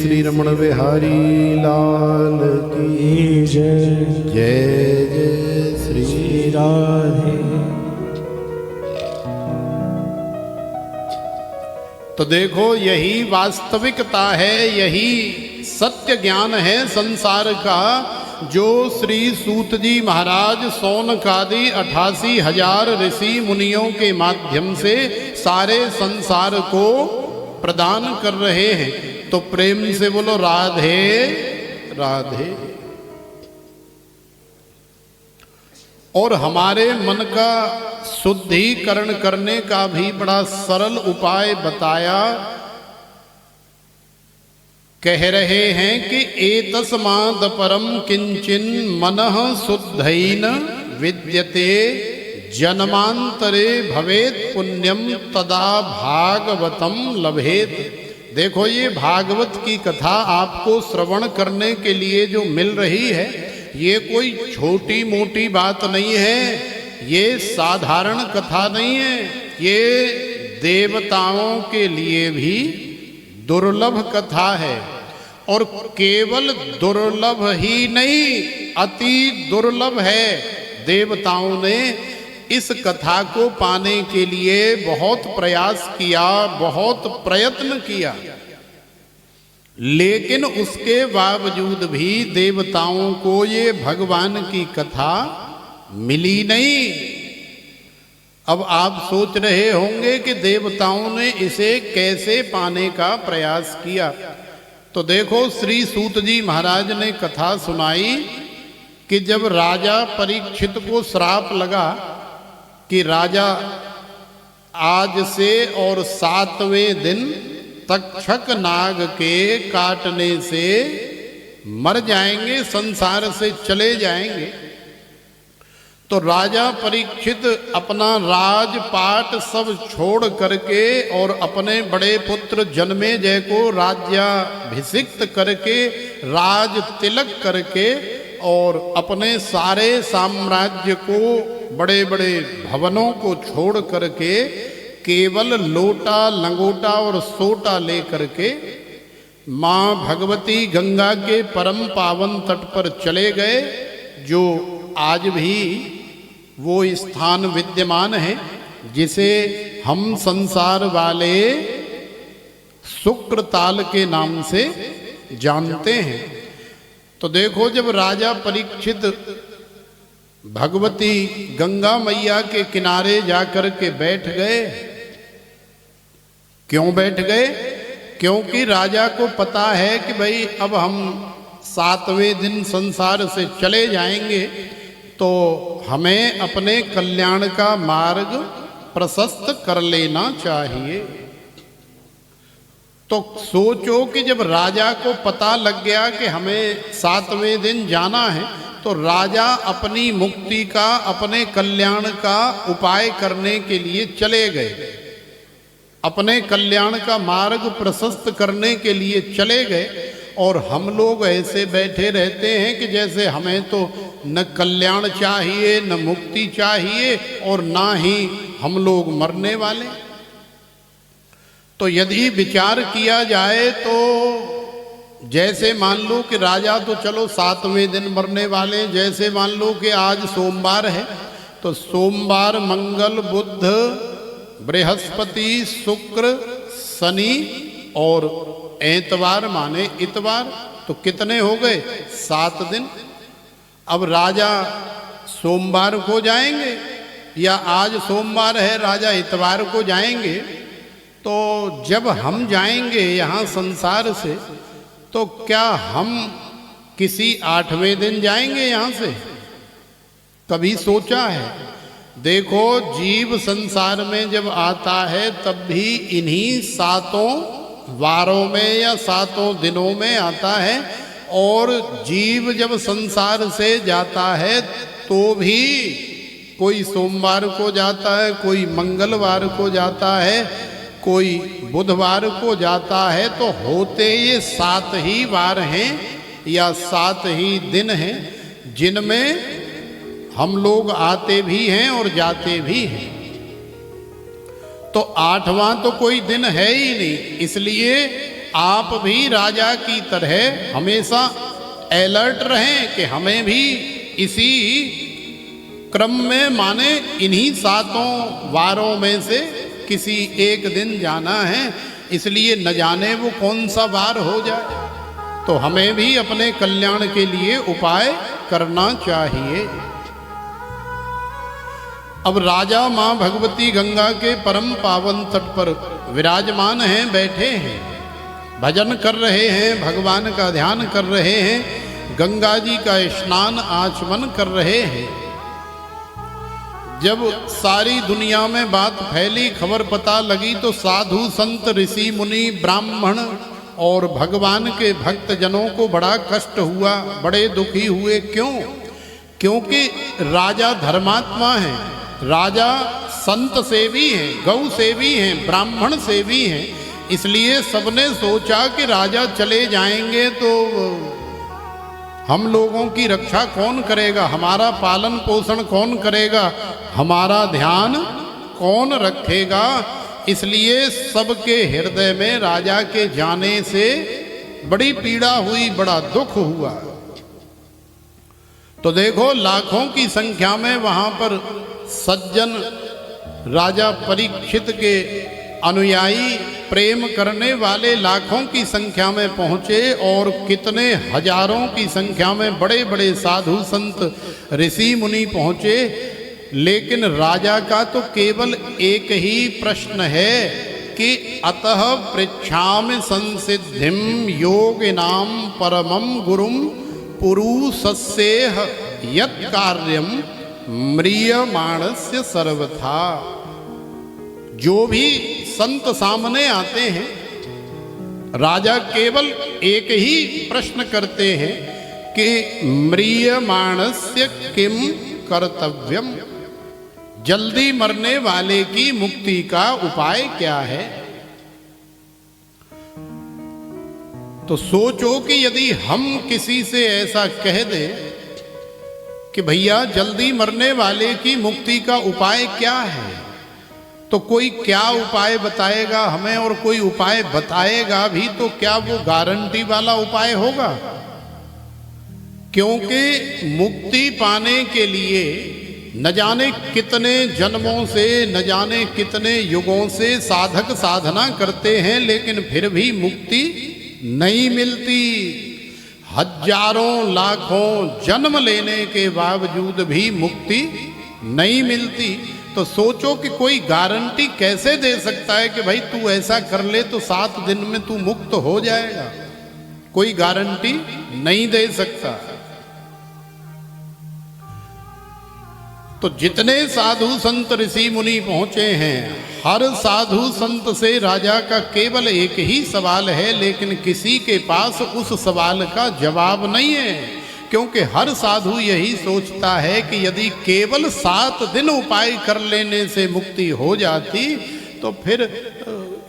श्री रमण बिहारी लाल की जय। जय जय श्री राधे। तो देखो, यही वास्तविकता है, यही सत्य ज्ञान है संसार का, जो श्री सूत जी महाराज सौनकादि 88,000 ऋषि मुनियों के माध्यम से सारे संसार को प्रदान कर रहे हैं। तो प्रेम से बोलो राधे राधे। और हमारे मन का शुद्धिकरण करने का भी बड़ा सरल उपाय बताया। कह रहे हैं कि एतस्माद् परम किंचिन मनः शुद्धैन विद्यते जन्मांतरे भवेत् पुण्यम तदा भागवतम लभेत। देखो, ये भागवत की कथा आपको श्रवण करने के लिए जो मिल रही है, ये कोई छोटी मोटी बात नहीं है, ये साधारण कथा नहीं है, ये देवताओं के लिए भी दुर्लभ कथा है। और केवल दुर्लभ ही नहीं, अति दुर्लभ है। देवताओं ने इस कथा को पाने के लिए बहुत प्रयास किया, बहुत प्रयत्न किया, लेकिन उसके बावजूद भी देवताओं को ये भगवान की कथा मिली नहीं। अब आप सोच रहे होंगे कि देवताओं ने इसे कैसे पाने का प्रयास किया। तो देखो, श्री सूत जी महाराज ने कथा सुनाई कि जब राजा परीक्षित को श्राप लगा कि राजा आज से और 7वें दिन तक्षक नाग के काटने से मर जाएंगे, संसार से चले जाएंगे। तो राजा परीक्षित अपना राजपाट सब छोड़ करके और अपने बड़े पुत्र जन्मेजय को राज्याभिषिक्त करके, राज तिलक करके, और अपने सारे साम्राज्य को, बड़े बड़े भवनों को छोड़ करके केवल लोटा लंगोटा और सोटा लेकर के माँ भगवती गंगा के परम पावन तट पर चले गए, जो आज भी वो स्थान विद्यमान है जिसे हम संसार वाले शुक्रताल के नाम से जानते हैं। तो देखो, जब राजा परीक्षित भगवती गंगा मैया के किनारे जाकर के बैठ गए, क्यों बैठ गए? क्योंकि राजा को पता है कि भाई अब हम 7वें दिन संसार से चले जाएंगे, तो हमें अपने कल्याण का मार्ग प्रशस्त कर लेना चाहिए। तो सोचो कि जब राजा को पता लग गया कि हमें 7वें दिन जाना है, तो राजा अपनी मुक्ति का, अपने कल्याण का उपाय करने के लिए चले गए, अपने कल्याण का मार्ग प्रशस्त करने के लिए चले गए। और हम लोग ऐसे बैठे रहते हैं कि जैसे हमें तो न कल्याण चाहिए, न मुक्ति चाहिए, और ना ही हम लोग मरने वाले। तो यदि विचार किया जाए तो जैसे मान लो कि राजा तो चलो 7वें दिन मरने वाले, जैसे मान लो कि आज सोमवार है, तो सोमवार, मंगल, बुध, बृहस्पति, शुक्र, शनि और एतवार माने इतवार, तो कितने हो गए? 7 दिन। अब राजा सोमवार को जाएंगे, या आज सोमवार है राजा इतवार को जाएंगे। तो जब हम जाएंगे यहाँ संसार से, तो क्या हम किसी 8वें दिन जाएंगे यहाँ से? कभी सोचा है? देखो, जीव संसार में जब आता है तब भी इन्हीं 7 वारों में या 7 दिनों में आता है, और जीव जब संसार से जाता है तो भी कोई सोमवार को जाता है, कोई मंगलवार को जाता है, कोई बुधवार को जाता है। तो होते ये 7 ही वार हैं या 7 ही दिन हैं जिनमें हम लोग आते भी हैं और जाते भी हैं। तो 8वां तो कोई दिन है ही नहीं, इसलिए आप भी राजा की तरह हमेशा अलर्ट रहें कि हमें भी इसी क्रम में, माने इन्हीं 7 वारों में से किसी एक दिन जाना है, इसलिए न जाने वो कौन सा वार हो जाए, तो हमें भी अपने कल्याण के लिए उपाय करना चाहिए। अब राजा माँ भगवती गंगा के परम पावन तट पर विराजमान हैं, बैठे हैं, भजन कर रहे हैं, भगवान का ध्यान कर रहे हैं, गंगा जी का स्नान आचमन कर रहे हैं। जब सारी दुनिया में बात फैली, खबर पता लगी, तो साधु संत ऋषि मुनि ब्राह्मण और भगवान के भक्त जनों को बड़ा कष्ट हुआ, बड़े दुखी हुए। क्यों? क्योंकि राजा धर्मात्मा है, राजा संत सेवी हैं, गौ सेवी हैं, ब्राह्मण सेवी हैं, इसलिए सबने सोचा कि राजा चले जाएंगे तो हम लोगों की रक्षा कौन करेगा, हमारा पालन पोषण कौन करेगा, हमारा ध्यान कौन रखेगा। इसलिए सबके हृदय में राजा के जाने से बड़ी पीड़ा हुई, बड़ा दुख हुआ। तो देखो लाखों की संख्या में वहां पर सज्जन राजा परीक्षित के अनुयायी, प्रेम करने वाले लाखों की संख्या में पहुंचे, और कितने हजारों की संख्या में बड़े बड़े साधु संत ऋषि मुनि पहुंचे। लेकिन राजा का तो केवल एक ही प्रश्न है कि अतः पृच्छामि संसिद्धिम योगिनां परमं गुरुं पुरुषस्येह यत् कार्यं म्रियमाणस्य सर्वथा। जो भी संत सामने आते हैं, राजा केवल एक ही प्रश्न करते हैं कि म्रियमाणस्य किम कर्तव्यम, जल्दी मरने वाले की मुक्ति का उपाय क्या है। तो सोचो कि यदि हम किसी से ऐसा कह दें कि भैया जल्दी मरने वाले की मुक्ति का उपाय क्या है, तो कोई क्या उपाय बताएगा हमें, और कोई उपाय बताएगा भी तो क्या वो गारंटी वाला उपाय होगा? क्योंकि मुक्ति पाने के लिए न जाने कितने जन्मों से, न जाने कितने युगों से साधक साधना करते हैं, लेकिन फिर भी मुक्ति नहीं मिलती। हजारों लाखों जन्म लेने के बावजूद भी मुक्ति नहीं मिलती। तो सोचो कि कोई गारंटी कैसे दे सकता है कि भाई तू ऐसा कर ले तो 7 दिन में तू मुक्त हो जाएगा। कोई गारंटी नहीं दे सकता। तो जितने साधु संत ऋषि मुनि पहुंचे हैं, हर साधु संत से राजा का केवल एक ही सवाल है, लेकिन किसी के पास उस सवाल का जवाब नहीं है। क्योंकि हर साधु यही सोचता है कि यदि केवल 7 दिन उपाय कर लेने से मुक्ति हो जाती तो फिर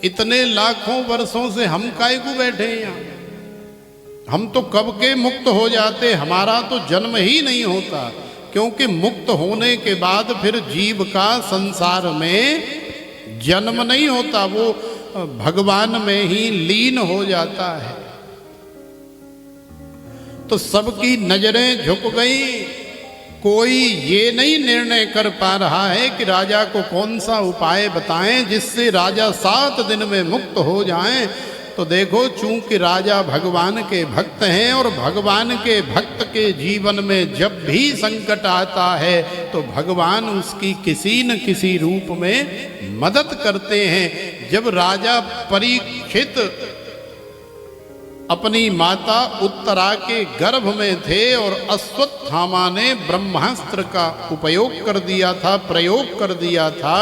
इतने लाखों वर्षों से हम काहे को बैठे यहाँ, हम तो कब के मुक्त हो जाते, हमारा तो जन्म ही नहीं होता। क्योंकि मुक्त होने के बाद फिर जीव का संसार में जन्म नहीं होता, वो भगवान में ही लीन हो जाता है। तो सबकी नजरें झुक गई, कोई ये नहीं निर्णय कर पा रहा है कि राजा को कौन सा उपाय बताएं जिससे राजा 7 दिन में मुक्त हो जाएं। तो देखो, चूंकि राजा भगवान के भक्त हैं और भगवान के भक्त के जीवन में जब भी संकट आता है तो भगवान उसकी किसी न किसी रूप में मदद करते हैं। जब राजा परीक्षित अपनी माता उत्तरा के गर्भ में थे और अश्वत्थामा ने ब्रह्मास्त्र का उपयोग कर दिया था, प्रयोग कर दिया था,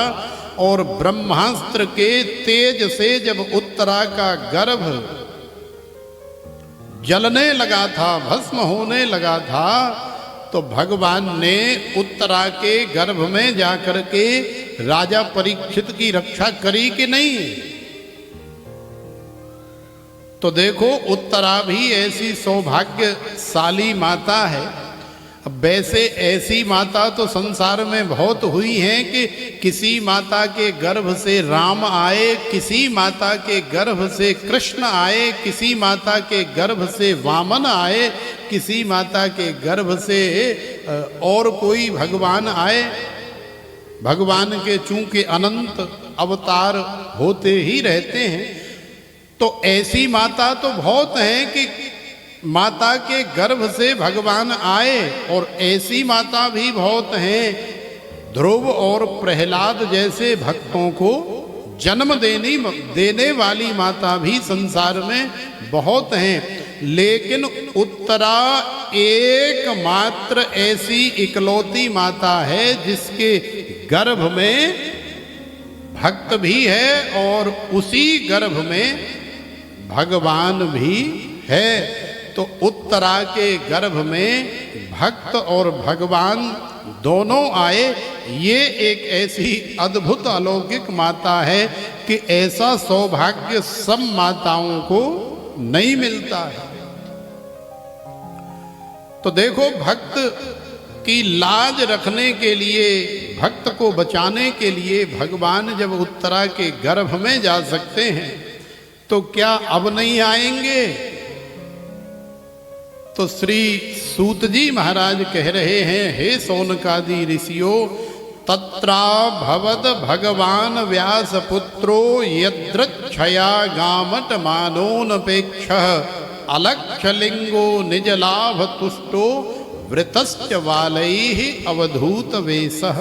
और ब्रह्मास्त्र के तेज से जब उत्तरा का गर्भ जलने लगा था, भस्म होने लगा था, तो भगवान ने उत्तरा के गर्भ में जाकर के राजा परीक्षित की रक्षा करी कि नहीं? तो देखो, उत्तरा भी ऐसी सौभाग्यशाली माता है। अब वैसे ऐसी माता तो संसार में बहुत हुई हैं कि किसी माता के गर्भ से राम आए, किसी माता के गर्भ से कृष्ण आए, किसी माता के गर्भ से वामन आए, किसी माता के गर्भ से और कोई भगवान आए। भगवान के चूंकि अनंत अवतार होते ही रहते हैं, तो ऐसी माता तो बहुत हैं कि माता के गर्भ से भगवान आए, और ऐसी माता भी बहुत हैं ध्रुव और प्रहलाद जैसे भक्तों को जन्म देने वाली माता भी संसार में बहुत हैं। लेकिन उत्तरा एकमात्र ऐसी इकलौती माता है जिसके गर्भ में भक्त भी है और उसी गर्भ में भगवान भी है। तो उत्तरा के गर्भ में भक्त और भगवान दोनों आए। ये एक ऐसी अद्भुत अलौकिक माता है कि ऐसा सौभाग्य सब माताओं को नहीं मिलता है। तो देखो, भक्त की लाज रखने के लिए, भक्त को बचाने के लिए भगवान जब उत्तरा के गर्भ में जा सकते हैं, तो क्या अब नहीं आएंगे? तो श्री सूत जी महाराज कह रहे हैं, हे सौनकादि ऋषियों, तत्रा भवद भगवान व्यास पुत्रो यदृच्छया गामट मानोनपेक्षः अलक्षलिंगो निज लाभ तुष्टो वृतश्च वालैः अवधूत वेशः।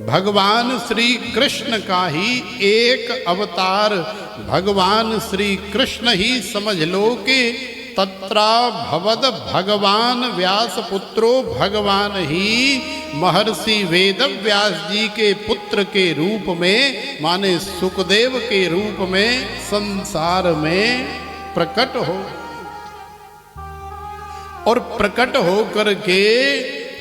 भगवान श्री कृष्ण का ही एक अवतार भगवान श्री कृष्ण ही समझ लो कि तत्रा भवद भगवान व्यास पुत्रो, भगवान ही महर्षि वेद व्यास जी के पुत्र के रूप में, माने सुखदेव के रूप में संसार में प्रकट हो, और प्रकट हो करके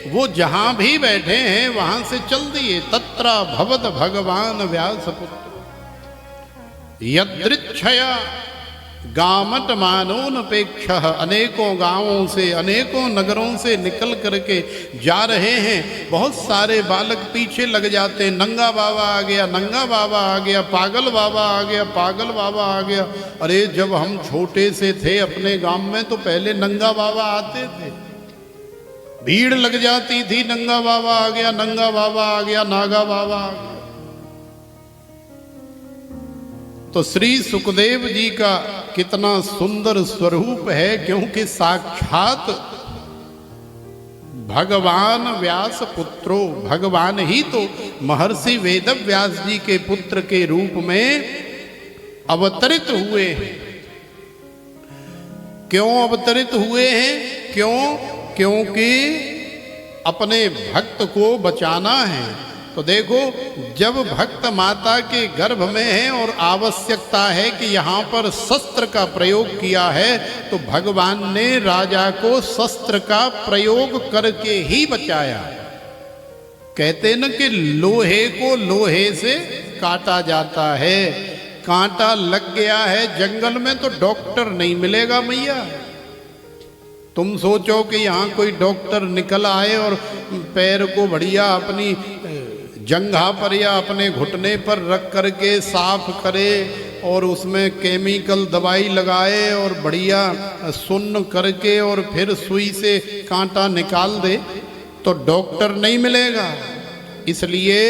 वो जहां भी बैठे हैं वहां से चल दिए। तत्रा भवद भगवान व्यास पुत्र यदृच्छया गामट मानोनपेक्षः, अनेकों गांवों से, अनेकों नगरों से निकल करके जा रहे हैं। बहुत सारे बालक पीछे लग जाते हैं, नंगा बाबा आ गया, नंगा बाबा आ गया, पागल बाबा आ गया, पागल बाबा आ गया। अरे जब हम छोटे से थे अपने गांव में तो पहले नंगा बाबा आते थे, भीड़ लग जाती थी, नंगा बाबा आ गया, नंगा बाबा आ गया, नागा बाबा आ गया। तो श्री सुखदेव जी का कितना सुंदर स्वरूप है, क्योंकि साक्षात भगवान व्यास पुत्रो, भगवान ही तो महर्षि वेद व्यास जी के पुत्र के रूप में अवतरित हुए हैं। क्यों अवतरित हुए हैं? क्योंकि अपने भक्त को बचाना है। तो देखो, जब भक्त माता के गर्भ में है और आवश्यकता है कि यहाँ पर शस्त्र का प्रयोग किया है, तो भगवान ने राजा को शस्त्र का प्रयोग करके ही बचाया। कहते न कि लोहे को लोहे से काटा जाता है। कांटा लग गया है जंगल में तो डॉक्टर नहीं मिलेगा मैया। तुम सोचो कि यहाँ कोई डॉक्टर निकल आए और पैर को बढ़िया अपनी जंघा पर या अपने घुटने पर रख करके साफ करे और उसमें केमिकल दवाई लगाए और बढ़िया सुन्न करके और फिर सुई से कांटा निकाल दे, तो डॉक्टर नहीं मिलेगा। इसलिए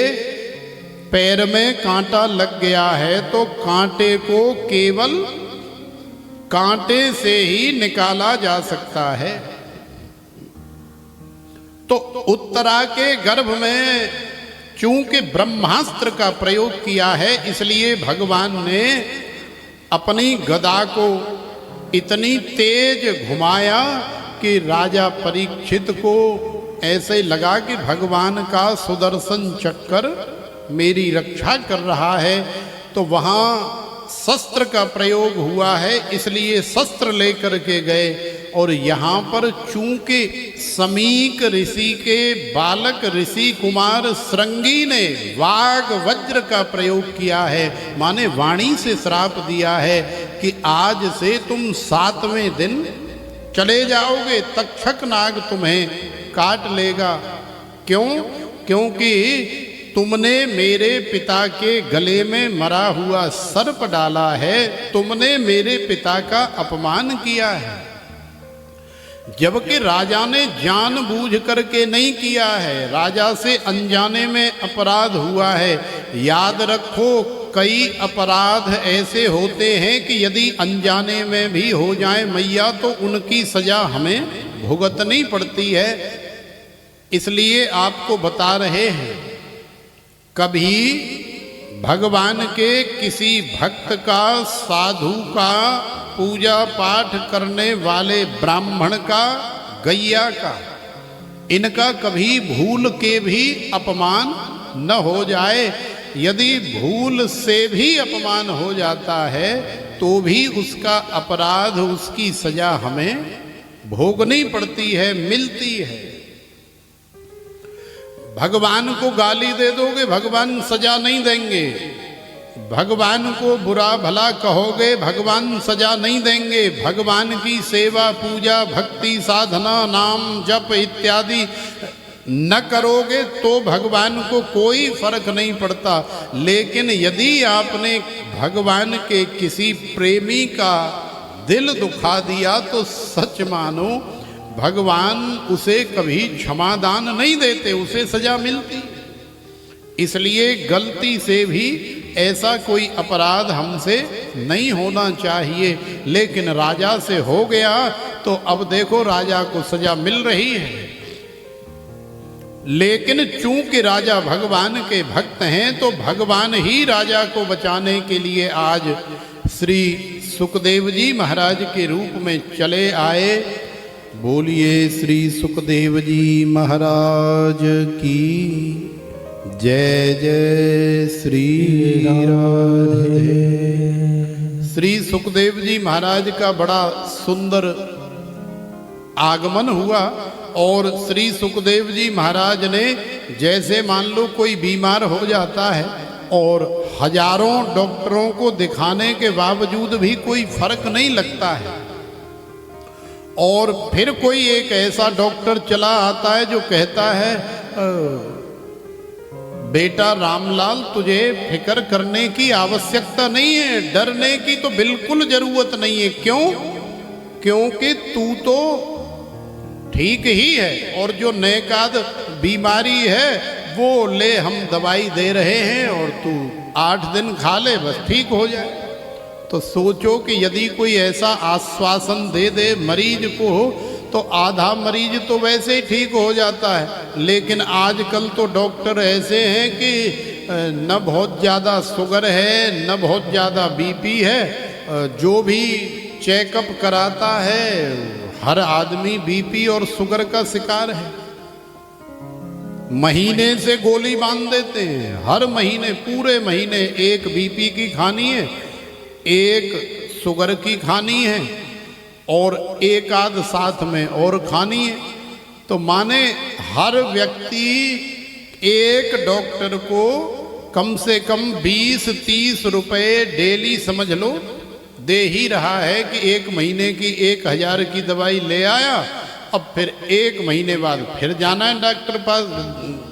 पैर में कांटा लग गया है तो कांटे को केवल कांटे से ही निकाला जा सकता है। तो उत्तरा के गर्भ में चूंकि ब्रह्मास्त्र का प्रयोग किया है, इसलिए भगवान ने अपनी गदा को इतनी तेज घुमाया कि राजा परीक्षित को ऐसे लगा कि भगवान का सुदर्शन चक्र मेरी रक्षा कर रहा है। तो वहाँ शस्त्र का प्रयोग हुआ है, इसलिए शस्त्र लेकर के गए। और यहाँ पर चूंकि समीक ऋषि के बालक ऋषि कुमार श्रृंगी ने वाग वज्र का प्रयोग किया है, माने वाणी से श्राप दिया है कि आज से तुम 7वें दिन चले जाओगे तक्षक नाग तुम्हें काट लेगा। क्यों? क्योंकि तुमने मेरे पिता के गले में मरा हुआ सर्प डाला है, तुमने मेरे पिता का अपमान किया है। जबकि राजा ने जानबूझ करके नहीं किया है, राजा से अनजाने में अपराध हुआ है। याद रखो, कई अपराध ऐसे होते हैं कि यदि अनजाने में भी हो जाए मैया तो उनकी सजा हमें भुगतनी पड़ती है। इसलिए आपको बता रहे हैं, कभी भगवान के किसी भक्त का, साधु का, पूजा पाठ करने वाले ब्राह्मण का, गैया का, इनका कभी भूल के भी अपमान न हो जाए। यदि भूल से भी अपमान हो जाता है तो भी उसका अपराध, उसकी सजा हमें भोगनी पड़ती है, मिलती है। भगवान को गाली दे दोगे, भगवान सजा नहीं देंगे। भगवान को बुरा भला कहोगे, भगवान सजा नहीं देंगे। भगवान की सेवा, पूजा, भक्ति, साधना, नाम जप इत्यादि न करोगे तो भगवान को कोई फर्क नहीं पड़ता। लेकिन यदि आपने भगवान के किसी प्रेमी का दिल दुखा दिया तो सच मानो भगवान उसे कभी क्षमादान नहीं देते, उसे सजा मिलती। इसलिए गलती से भी ऐसा कोई अपराध हमसे नहीं होना चाहिए। लेकिन राजा से हो गया तो अब देखो राजा को सजा मिल रही है। लेकिन चूंकि राजा भगवान के भक्त हैं तो भगवान ही राजा को बचाने के लिए आज श्री सुखदेव जी महाराज के रूप में चले आए। बोलिए श्री सुखदेव जी महाराज की जय जय श्री राधे। श्री सुखदेव जी महाराज का बड़ा सुंदर आगमन हुआ और श्री सुखदेव जी महाराज ने, जैसे मान लो कोई बीमार हो जाता है और हजारों डॉक्टरों को दिखाने के बावजूद भी कोई फर्क नहीं लगता है, और फिर कोई एक ऐसा डॉक्टर चला आता है जो कहता है बेटा रामलाल तुझे फिक्र करने की आवश्यकता नहीं है, डरने की तो बिल्कुल जरूरत नहीं है। क्यों? क्योंकि तू तो ठीक ही है और जो नेकाद बीमारी है वो ले हम दवाई दे रहे हैं और तू 8 दिन खा ले बस ठीक हो जाए। तो सोचो कि यदि कोई ऐसा आश्वासन दे दे मरीज को तो आधा मरीज तो वैसे ही ठीक हो जाता है। लेकिन आजकल तो डॉक्टर ऐसे हैं कि न बहुत ज़्यादा शुगर है न बहुत ज़्यादा बीपी है, जो भी चेकअप कराता है हर आदमी बीपी और शुगर का शिकार है। महीने से गोली बांध देते हैं, हर महीने पूरे महीने एक बीपी की खानी है, एक शुगर की खानी है और एक आध साथ में और खानी है। तो माने हर व्यक्ति एक डॉक्टर को कम से कम 20-30 रुपए डेली समझ लो दे ही रहा है कि एक महीने की 1000 की दवाई ले आया, अब फिर 1 महीने बाद फिर जाना है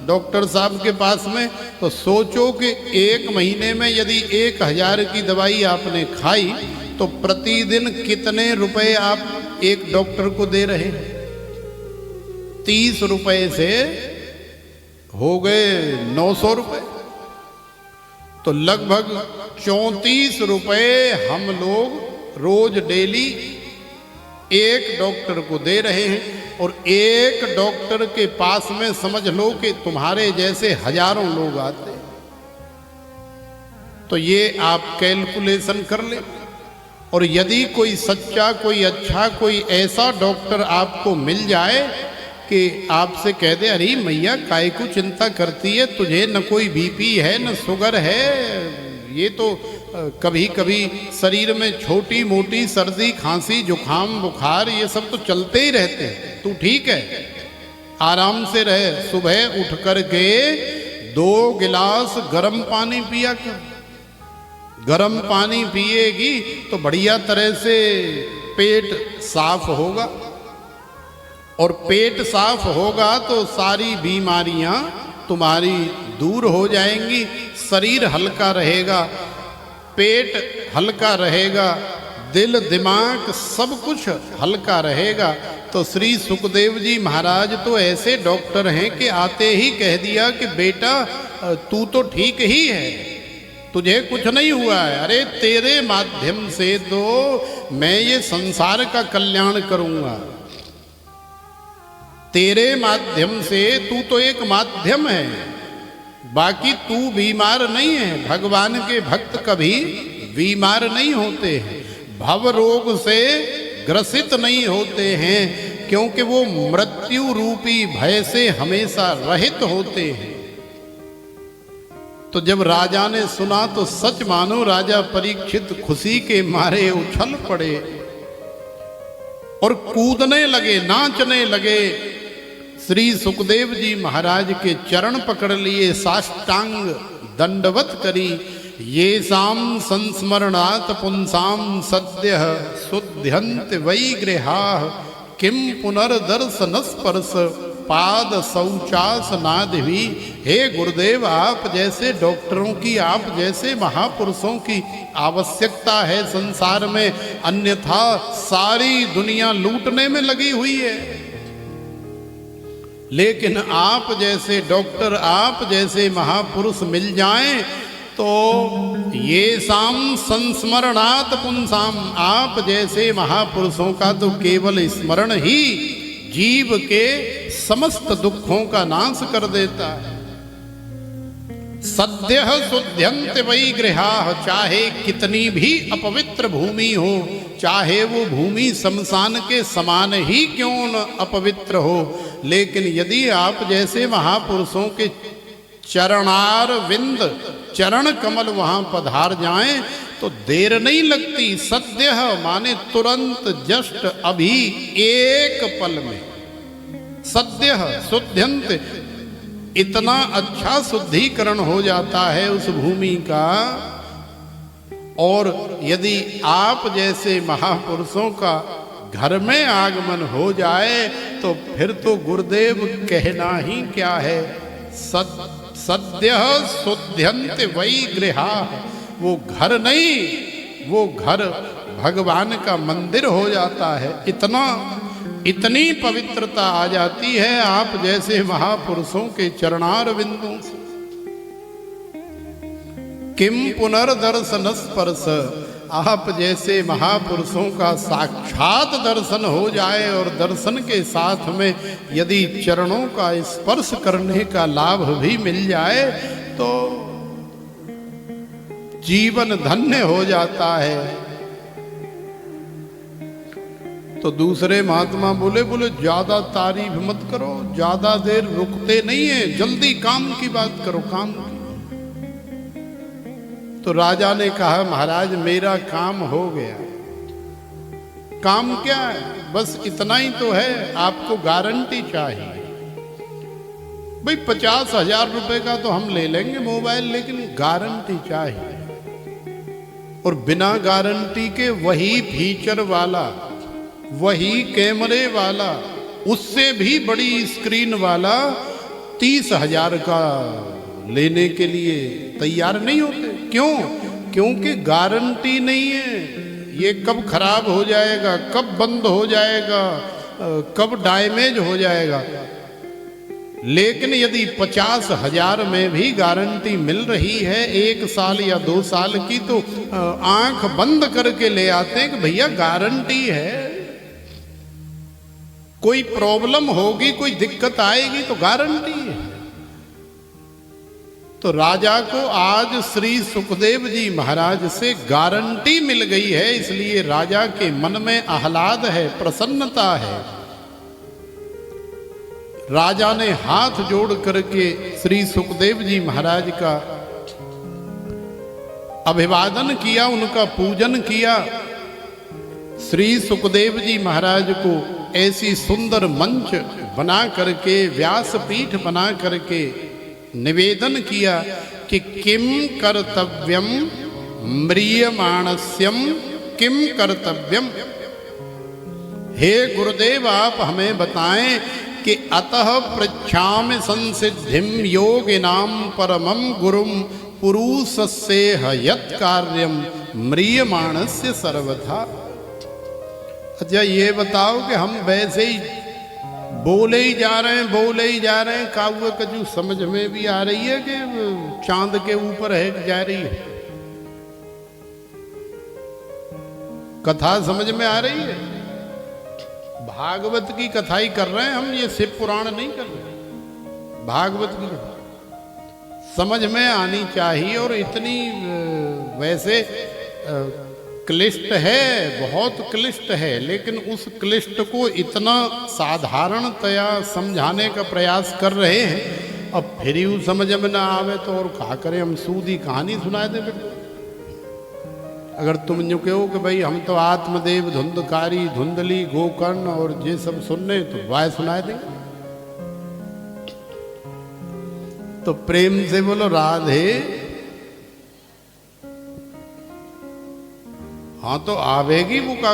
डॉक्टर साहब के पास में। तो सोचो कि 1 महीने में यदि 1000 की दवाई आपने खाई तो प्रतिदिन कितने रुपए आप एक डॉक्टर को दे रहे हैं? 30 रुपए से हो गए 900 रुपए, तो लगभग 34 रुपए हम लोग रोज डेली एक डॉक्टर को दे रहे हैं। और एक डॉक्टर के पास में समझ लो कि तुम्हारे जैसे हजारों लोग आते हैं। तो ये आप कैलकुलेशन कर ले। और यदि कोई सच्चा, कोई अच्छा, कोई ऐसा डॉक्टर आपको मिल जाए कि आपसे कह दे अरे मैया काय को चिंता करती है, तुझे न कोई बीपी है न शुगर है, ये तो कभी कभी शरीर में छोटी मोटी सर्दी खांसी जुखाम बुखार ये सब तो चलते ही रहते हैं, तू ठीक है, आराम से रहे, सुबह उठ कर के 2 गिलास गर्म पानी पिया कर। गर्म पानी पिएगी तो बढ़िया तरह से पेट साफ होगा। और पेट साफ होगा तो सारी बीमारियां तुम्हारी दूर हो जाएंगी, शरीर हल्का रहेगा, पेट हल्का रहेगा, दिल दिमाग सब कुछ हल्का रहेगा। तो श्री सुखदेव जी महाराज तो ऐसे डॉक्टर हैं कि आते ही कह दिया कि बेटा तू तो ठीक ही है, तुझे कुछ नहीं हुआ है, अरे तेरे माध्यम से तो मैं ये संसार का कल्याण करूंगा, तेरे माध्यम से तू तो एक माध्यम है, बाकी तू बीमार नहीं है। भगवान के भक्त कभी बीमार नहीं होते हैं, भव रोग से ग्रसित नहीं होते हैं, क्योंकि वो मृत्यु रूपी भय से हमेशा रहित होते हैं। तो जब राजा ने सुना तो सच मानो राजा परीक्षित खुशी के मारे उछल पड़े और कूदने लगे, नाचने लगे। श्री सुखदेव जी महाराज के चरण पकड़ लिए, साष्टांग दंडवत करी। ये साम संस्मरणात् पुंसाम सद्यः शुद्ध्यन्त वैगृहाः किम पुनर्दर्शन स्पर्श पाद शौचासनादि। हे गुरुदेव, आप जैसे डॉक्टरों की, आप जैसे महापुरुषों की आवश्यकता है संसार में, अन्यथा सारी दुनिया लूटने में लगी हुई है। लेकिन आप जैसे डॉक्टर, आप जैसे महापुरुष मिल जाएं तो ये साम संस्मरणात् पुंसाम, आप जैसे महापुरुषों का तो केवल स्मरण ही जीव के समस्त दुखों का नाश कर देता है। सद्यः शुद्ध्यन्त वैगृहाः, चाहे कितनी भी अपवित्र भूमि हो, चाहे वो भूमि शमशान के समान ही क्यों न अपवित्र हो, लेकिन यदि आप जैसे महापुरुषों के चरणार विंद, चरण कमल वहां पधार जाएं तो देर नहीं लगती। सद्यः माने तुरंत, जस्ट अभी, एक पल में। सद्यः शुद्ध्यन्त, इतना अच्छा शुद्धिकरण हो जाता है उस भूमि का। और यदि आप जैसे महापुरुषों का घर में आगमन हो जाए तो फिर तो गुरुदेव कहना ही क्या है। सद्यः शुद्ध्यन्त वैगृहाः, वो घर नहीं, वो घर भगवान का मंदिर हो जाता है। इतनी पवित्रता आ जाती है आप जैसे महापुरुषों के चरणार बिंदु से। किम पुनर्दर्शन स्पर्श, आप जैसे महापुरुषों का साक्षात दर्शन हो जाए और दर्शन के साथ में यदि चरणों का स्पर्श करने का लाभ भी मिल जाए तो जीवन धन्य हो जाता है। तो दूसरे महात्मा बोले ज्यादा तारीफ मत करो, ज्यादा देर रुकते नहीं है, जल्दी काम की बात करो, काम की। तो राजा ने कहा महाराज मेरा काम हो गया। काम क्या है, बस इतना ही तो है, आपको गारंटी चाहिए। भाई 50,000 रुपए का तो हम ले लेंगे मोबाइल, लेकिन गारंटी चाहिए। और बिना गारंटी के वही फीचर वाला, वही कैमरे वाला, उससे भी बड़ी स्क्रीन वाला 30,000 का लेने के लिए तैयार नहीं होते। क्यों? क्योंकि गारंटी नहीं है, ये कब खराब हो जाएगा, कब बंद हो जाएगा, कब डैमेज हो जाएगा। लेकिन यदि 50,000 में भी गारंटी मिल रही है 1 साल या 2 साल की, तो आंख बंद करके ले आते हैं कि भैया गारंटी है, कोई प्रॉब्लम होगी, कोई दिक्कत आएगी तो गारंटी है। तो राजा को आज श्री सुखदेव जी महाराज से गारंटी मिल गई है, इसलिए राजा के मन में आह्लाद है, प्रसन्नता है। राजा ने हाथ जोड़ करके श्री सुखदेव जी महाराज का अभिवादन किया, उनका पूजन किया। श्री सुखदेव जी महाराज को ऐसी सुंदर मंच बना करके, व्यासपीठ बना करके निवेदन किया कि किम कर्तव्यम म्रियमाणस्यम किम कर्तव्यम। हे गुरुदेव आप हमें बताएं कि अतः पृच्छामि संसिद्धिम योगिनाम परमं गुरुम पुरुषस्य यत् कार्यम म्रियमाणस्य सर्वथा। अच्छा ये बताओ कि हम वैसे ही बोले ही जा रहे हैं, काव्य कजू समझ में भी आ रही है कि चांद के ऊपर है जा रही है? कथा समझ में आ रही है? भागवत की कथा ही कर रहे हैं हम, ये शिव पुराण नहीं कर रहे। भागवत की समझ में आनी चाहिए। और इतनी वैसे क्लिष्ट है, बहुत क्लिष्ट है, लेकिन उस क्लिष्ट को इतना साधारणतया समझाने का प्रयास कर रहे हैं। अब फिर यूँ समझ में ना आवे तो और कहा करें, हम सूदी कहानी सुनाए दे। अगर तुम यूँ कहो कि भाई हम तो आत्मदेव, धुंधकारी, धुंधली, गोकर्ण और ये सब सुनने, तो वाह सुनाए देंगे। तो प्रेम से बोलो राधे। हाँ तो आवेगी, वो का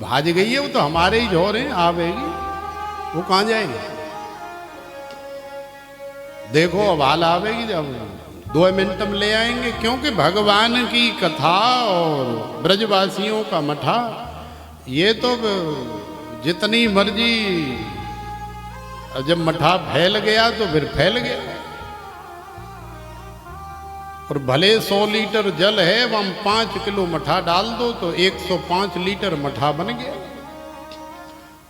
भाज गई है, वो तो हमारे ही झोर हैं, आवेगी, वो कहाँ जाएंगे? देखो अब हाल आवेगी, जब 2 मिनट में ले आएंगे। क्योंकि भगवान की कथा और ब्रजवासियों का मठा, ये तो जितनी मर्जी, जब मठा फैल गया तो फिर फैल गया। और भले 100 लीटर जल है, वहां 5 किलो मठा डाल दो तो 105 लीटर मठा बन गया।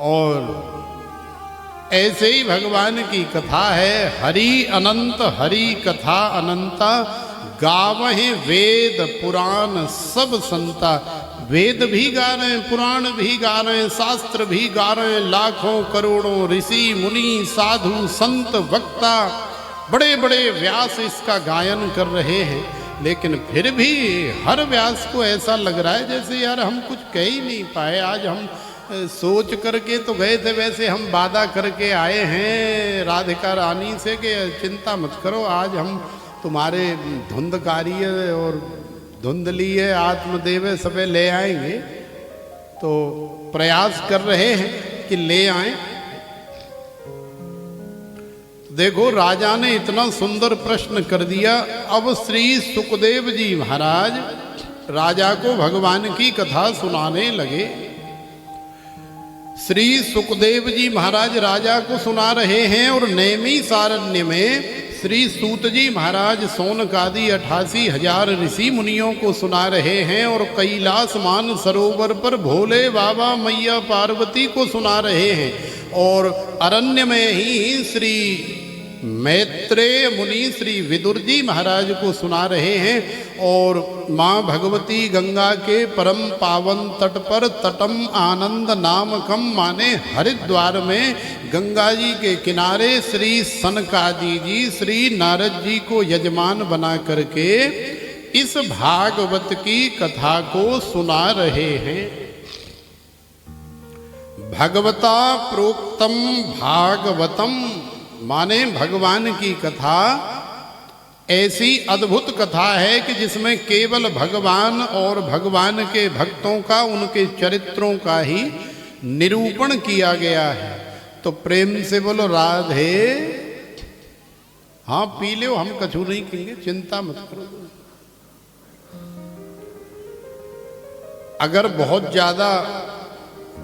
और ऐसे ही भगवान की कथा है, हरि अनंत हरि कथा अनंता, गावहि वेद पुराण सब संता। वेद भी गा रहे हैं, पुराण भी गा रहे हैं, शास्त्र भी गा रहे हैं, लाखों करोड़ों ऋषि मुनि साधु संत वक्ता, बड़े बड़े व्यास इसका गायन कर रहे हैं। लेकिन फिर भी हर व्यास को ऐसा लग रहा है जैसे यार हम कुछ कह ही नहीं पाए। आज हम सोच करके तो गए थे, वैसे हम वादा करके आए हैं राधिका रानी से कि चिंता मत करो, आज हम तुम्हारे धुंधकारी और धुंधली आत्मदेव सबे ले आएंगे। तो प्रयास कर रहे हैं कि ले आएं। देखो राजा ने इतना सुंदर प्रश्न कर दिया। अब श्री सुखदेव जी महाराज राजा को भगवान की कथा सुनाने लगे। श्री सुखदेव जी महाराज राजा को सुना रहे हैं और नैमिषारण्य में श्री सूत जी महाराज सौनकादि 88,000 ऋषि मुनियों को सुना रहे हैं और कैलाश मान सरोवर पर भोले बाबा मैया पार्वती को सुना रहे हैं। और अरण्य में ही श्री मैत्रेय मुनि श्री विदुर जी महाराज को सुना रहे हैं। और माँ भगवती गंगा के परम पावन तट पर तटम आनंद नामकम माने हरिद्वार में गंगा जी के किनारे श्री सनकादि जी श्री नारद जी को यजमान बना करके इस भागवत की कथा को सुना रहे हैं। भगवता प्रोक्तम भागवतम माने भगवान की कथा ऐसी अद्भुत कथा है कि जिसमें केवल भगवान और भगवान के भक्तों का, उनके चरित्रों का ही निरूपण किया गया है। तो प्रेम से बोलो राधे। हाँ पी लो, हम कछु नहीं कहेंगे, चिंता मत करो। अगर बहुत ज्यादा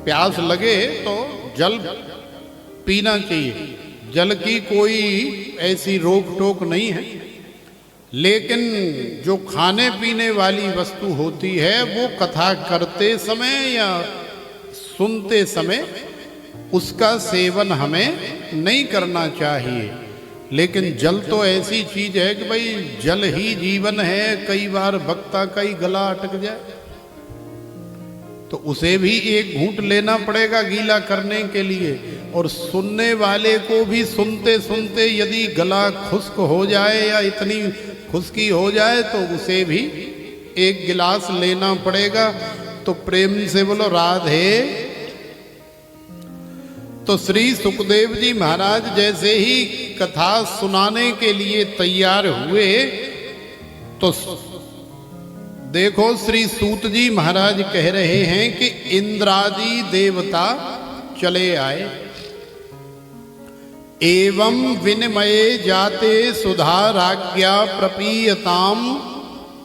प्यास लगे तो जल पीना चाहिए, जल की कोई ऐसी रोक टोक नहीं है। लेकिन जो खाने पीने वाली वस्तु होती है वो कथा करते समय या सुनते समय उसका सेवन हमें नहीं करना चाहिए। लेकिन जल तो ऐसी चीज है कि भाई जल ही जीवन है। कई बार वक्ता का ही गला अटक जाए तो उसे भी एक घूंट लेना पड़ेगा गीला करने के लिए। और सुनने वाले को भी सुनते सुनते यदि गला खुश्क हो जाए या इतनी खुश्की हो जाए तो उसे भी एक गिलास लेना पड़ेगा। तो प्रेम से बोलो राधे। तो श्री सुखदेव जी महाराज जैसे ही कथा सुनाने के लिए तैयार हुए तो देखो श्री सूत जी महाराज कह रहे हैं कि इंद्रादि देवता चले आए, एवं विनिमये जाते सुधा राज्ञा प्रपीयताम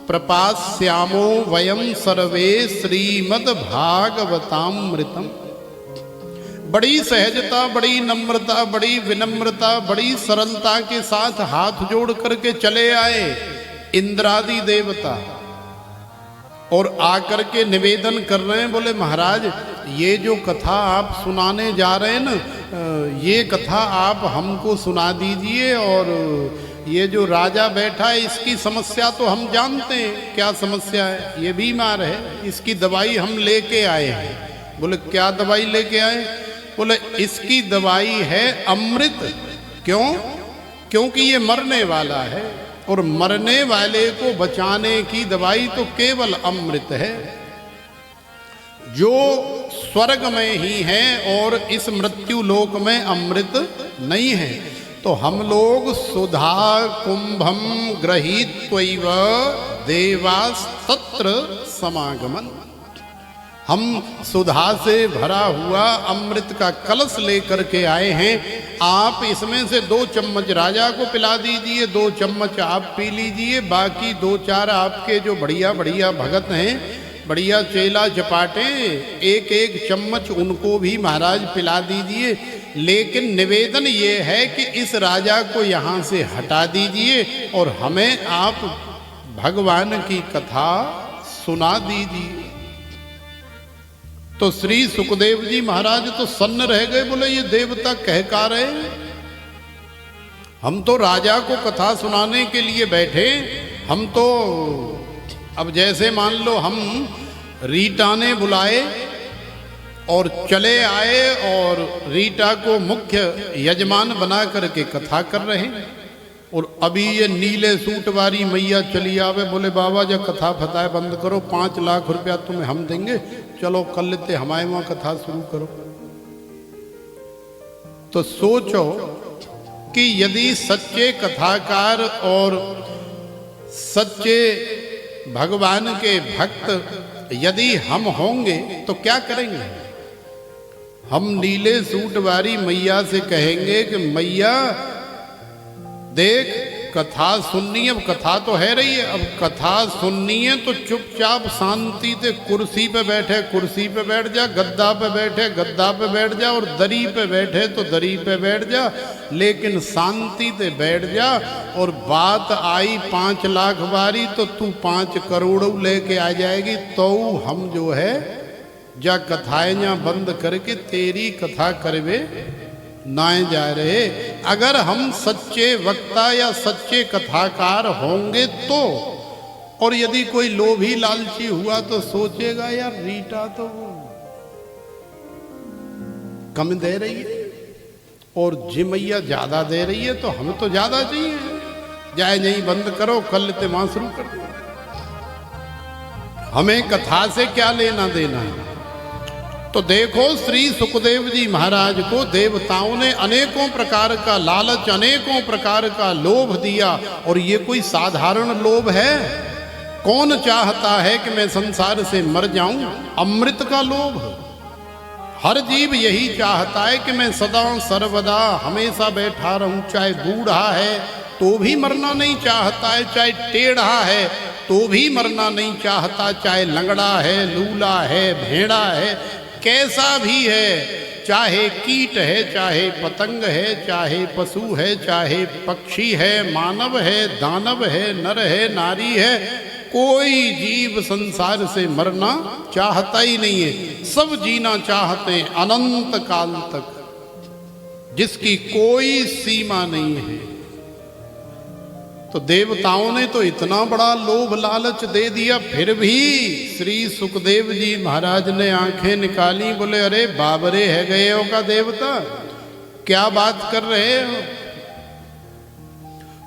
प्रपास्यामो वयम सर्वे श्रीमद् भागवतामृतम। बड़ी सहजता, बड़ी नम्रता, बड़ी विनम्रता, बड़ी सरलता के साथ हाथ जोड़ करके चले आए इंद्रादि देवता और आकर के निवेदन कर रहे हैं, बोले महाराज ये जो कथा आप सुनाने जा रहे हैं ना, ये कथा आप हमको सुना दीजिए, और ये जो राजा बैठा है इसकी समस्या तो हम जानते हैं क्या समस्या है, ये बीमार है, इसकी दवाई हम लेके आए हैं। बोले क्या दवाई लेके आए? बोले इसकी दवाई है अमृत। क्यों? क्योंकि ये मरने वाला है और मरने वाले को बचाने की दवाई तो केवल अमृत है, जो स्वर्ग में ही है और इस मृत्यु लोक में अमृत नहीं है। तो हम लोग सुधा कुंभम गृहीत्वैव देवास्तत्र समागमन, हम सुधा से भरा हुआ अमृत का कलश लेकर के आए हैं, आप इसमें से 2 चम्मच राजा को पिला दीजिए, 2 चम्मच आप पी लीजिए, बाकी 2-4 आपके जो बढ़िया बढ़िया भगत हैं, बढ़िया चेला चपाटे, 1-1 चम्मच उनको भी महाराज पिला दीजिए। लेकिन निवेदन ये है कि इस राजा को यहाँ से हटा दीजिए और हमें आप भगवान की कथा सुना दीजिए। तो श्री सुखदेव जी महाराज तो सन्न रह गए, बोले ये देवता कह का रहे, हम तो राजा को कथा सुनाने के लिए बैठे, हम तो अब जैसे मान लो हम रीटा ने बुलाए और चले आए और रीटा को मुख्य यजमान बना करके कथा कर रहे हैं, और अभी ये नीले सूट वाली मैया चली आवे, बोले बाबा जब कथा फताए बंद करो, 5 लाख रुपया तुम्हें हम देंगे, चलो कल लेते हमारे वहां कथा शुरू करो। तो सोचो कि यदि सच्चे कथाकार और सच्चे भगवान के भक्त यदि हम होंगे तो क्या करेंगे? हम नीले सूट वाली मैया से कहेंगे कि मैया देख कथा सुननी है, अब कथा तो है रही है, अब कथा सुननी है तो चुपचाप शांति से कुर्सी पे बैठे कुर्सी पे बैठ जा, गद्दा पे बैठे गद्दा पे बैठ जा, और दरी पे बैठे तो दरी पे बैठ जा, लेकिन शांति से बैठ जा। और बात आई 5 लाख बारी तो तू 5 करोड़ लेके आ जाएगी, तो हम जो है जा कथाएं जा बंद करके तेरी कथा करवे नाए जा रहे। अगर हम सच्चे वक्ता या सच्चे कथाकार होंगे तो, और यदि कोई लोभी लालची हुआ तो सोचेगा यार रीटा तो कम दे रही है और जिमैया ज्यादा दे रही है, तो हमें तो ज्यादा चाहिए, जाए नहीं बंद करो, कल ते वहां शुरू कर दो, हमें कथा से क्या लेना देना है। तो देखो श्री सुखदेव जी महाराज को देवताओं ने अनेकों प्रकार का लालच, अनेकों प्रकार का लोभ दिया, और ये कोई साधारण लोभ है? कौन चाहता है कि मैं संसार से मर जाऊं? अमृत का लोभ। हर जीव यही चाहता है कि मैं सदा सर्वदा हमेशा बैठा रहूं, चाहे बूढ़ा है तो भी मरना नहीं चाहता है, चाहे टेढ़ा है तो भी मरना नहीं चाहता, चाहे लंगड़ा है, लूला है, भेड़ा है, कैसा भी है, चाहे कीट है, चाहे पतंग है, चाहे पशु है, चाहे पक्षी है, मानव है, दानव है, नर है, नारी है, कोई जीव संसार से मरना चाहता ही नहीं है। सब जीना चाहते हैं अनंत काल तक, जिसकी कोई सीमा नहीं है। तो देवताओं ने तो इतना बड़ा लोभ लालच दे दिया, फिर भी श्री सुखदेव जी महाराज ने आंखें निकाली, बोले अरे बाबरे है गए हो का देवता, क्या बात कर रहे हो?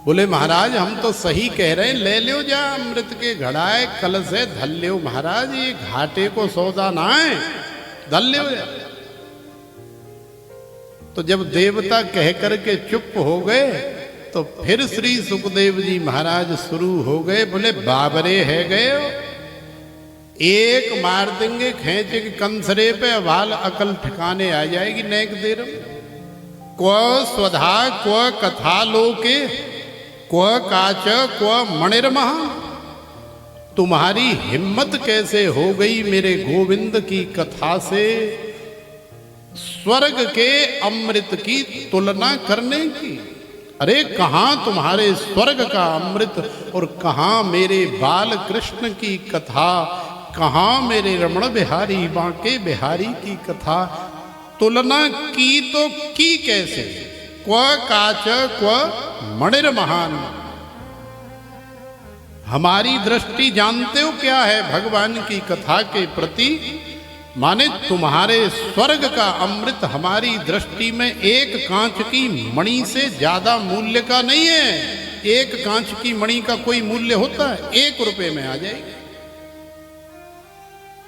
बोले महाराज हम तो सही कह रहे हैं, ले लो जा अमृत के घड़ाए कल से धल लो महाराज, ये घाटे को सौदा ना है, धल लो। तो जब देवता कह करके चुप हो गए तो फिर श्री सुखदेव जी महाराज शुरू हो गए, बोले बाबरे है गए हो, एक मार देंगे खेच के कंसरे पे, वाल अकल ठिकाने आ जाएगी नेक देर में। क्व स्वधा क्व कथा लोके क्व काच क्व मणिर्महा। तुम्हारी हिम्मत कैसे हो गई मेरे गोविंद की कथा से स्वर्ग के अमृत की तुलना करने की। अरे कहाँ तुम्हारे स्वर्ग का अमृत और कहाँ मेरे बाल कृष्ण की कथा, कहाँ मेरे रमण बिहारी बांके बिहारी की कथा। तुलना की तो की कैसे, क्व काच क्व मणिर महान। हमारी दृष्टि जानते हो क्या है भगवान की कथा के प्रति, माने तुम्हारे स्वर्ग का अमृत हमारी दृष्टि में एक कांच की मणि से ज्यादा मूल्य का नहीं है। एक कांच की मणि का कोई मूल्य होता है? 1 रुपए में आ जाएगी।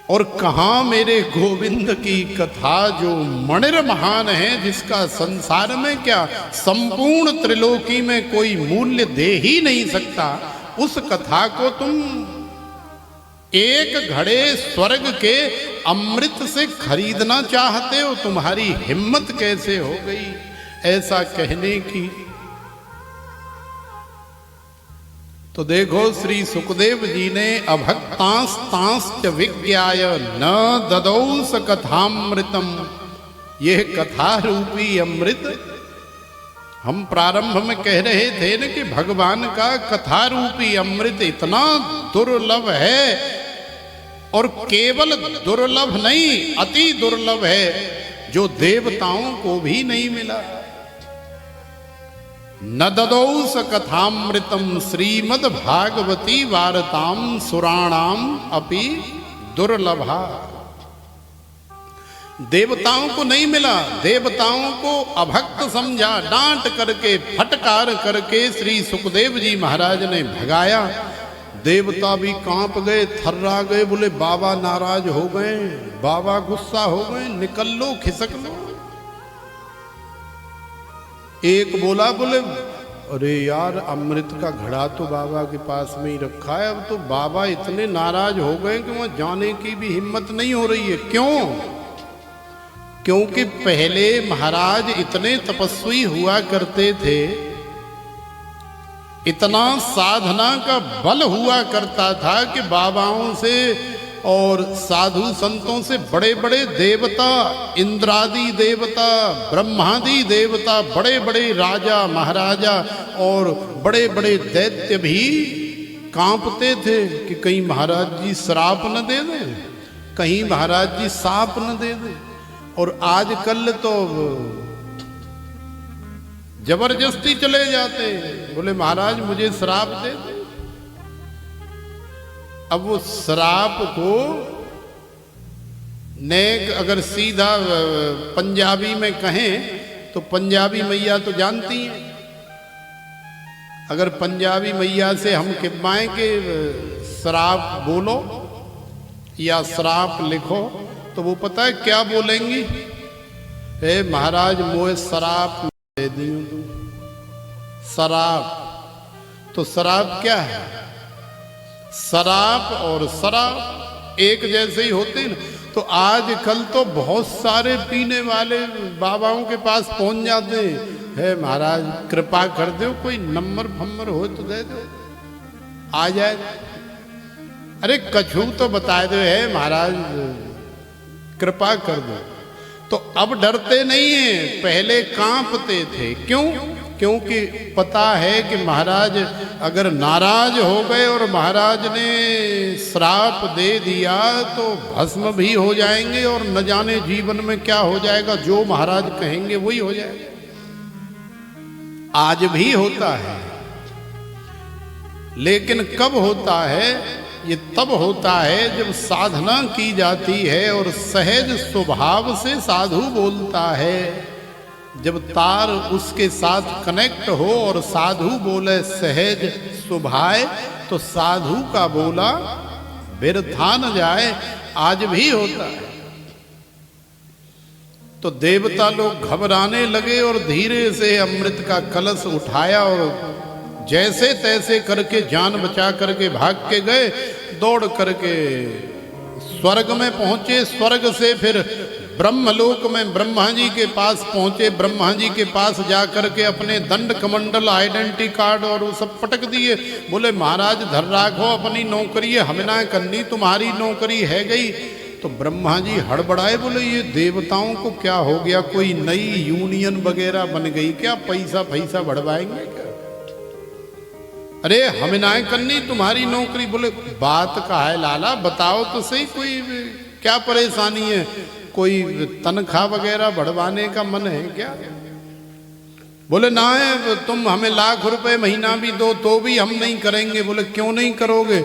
और कहाँ मेरे गोविंद की कथा जो मणिर महान है, जिसका संसार में क्या संपूर्ण त्रिलोकी में कोई मूल्य दे ही नहीं सकता, उस कथा को तुम एक घड़े स्वर्ग के अमृत से खरीदना चाहते हो। तुम्हारी हिम्मत कैसे हो गई ऐसा कहने की। तो देखो श्री सुखदेव जी ने अभक्तांस्तांश्च विज्ञाय न ददौस कथामृतम। यह कथा रूपी अमृत हम प्रारंभ में कह रहे थे न कि भगवान का कथा रूपी अमृत इतना दुर्लभ है, और केवल दुर्लभ नहीं अति दुर्लभ है, जो देवताओं को भी नहीं मिला। न ददौस कथामृतम श्रीमद् भागवती वार्ताम सुराणाम अपि दुर्लभा। देवताओं को नहीं मिला, देवताओं को अभक्त समझा, डांट करके फटकार करके श्री सुखदेव जी महाराज ने भगाया। देवता भी कांप गए, थर्रा गए, बोले बाबा नाराज हो गए, बाबा गुस्सा हो गए, निकल लो खिसक लो। एक बोला, बोले अरे यार अमृत का घड़ा तो बाबा के पास में ही रखा है, अब तो बाबा इतने नाराज हो गए कि वहां जाने की भी हिम्मत नहीं हो रही है। क्यों? क्योंकि पहले महाराज इतने तपस्वी हुआ करते थे, इतना साधना का बल हुआ करता था कि बाबाओं से और साधु संतों से बड़े बड़े देवता, इंद्रादि देवता, ब्रह्मादि देवता, बड़े बड़े राजा महाराजा और बड़े बड़े दैत्य भी कांपते थे कि कहीं महाराज जी श्राप न दे दें, कहीं महाराज जी साप न दे दें। और आजकल तो जबरदस्ती चले जाते, बोले महाराज मुझे श्राप दे दे। अब वो श्राप को नेक अगर सीधा पंजाबी में कहें तो पंजाबी मैया तो जानती हैं। अगर पंजाबी मैया से हम कहवाएं कि श्राप बोलो या श्राप लिखो, तो वो पता है क्या बोलेंगी? हे महाराज मोए श्राप दे दियो तू। शराब, तो शराब क्या है? शराब और शराब एक जैसे ही होते हैं। तो आजकल तो बहुत सारे पीने वाले बाबाओं के पास पहुंच जाते हैं, है महाराज कृपा कर दो, कोई नंबर फम्बर हो तो दे दो, आ जाए। अरे कछु तो बता दो, है महाराज कृपा कर दो। तो अब डरते नहीं है, पहले कांपते थे। क्यों? क्योंकि पता है कि महाराज अगर नाराज हो गए और महाराज ने श्राप दे दिया तो भस्म भी हो जाएंगे, और न जाने जीवन में क्या हो जाएगा, जो महाराज कहेंगे वही हो जाएगा। आज भी होता है, लेकिन कब होता है? ये तब होता है जब साधना की जाती है और सहज स्वभाव से साधु बोलता है। जब तार उसके साथ कनेक्ट हो और साधु बोले सहज स्वभाव, तो साधु का बोला व्यर्था न जाए। आज भी होता है। तो देवता लोग घबराने लगे और धीरे से अमृत का कलश उठाया और जैसे तैसे करके जान बचा करके भाग के गए, दौड़ करके स्वर्ग में पहुंचे, स्वर्ग से फिर ब्रह्मलोक में ब्रह्मा जी के पास पहुंचे। ब्रह्मा जी के पास जाकर के अपने दंड कमंडल, आइडेंटिटी कार्ड और वो सब पटक दिए। बोले महाराज धर राखो अपनी नौकरी, हमें ना करनी, तुम्हारी नौकरी है गई। तो ब्रह्मा जी हड़बड़ाए, बोले ये देवताओं को क्या हो गया, कोई नई यूनियन वगैरह बन गई क्या, पैसा पैसा बढ़वाएंगे क्या? अरे हमें ना करनी तुम्हारी नौकरी। बोले बात का है लाला, बताओ तो सही, कोई क्या परेशानी है, कोई तनख्वाह वगैरह बढ़वाने का मन है क्या? बोले ना है, तुम हमें लाख रुपए महीना भी दो तो भी हम नहीं करेंगे। बोले क्यों नहीं करोगे?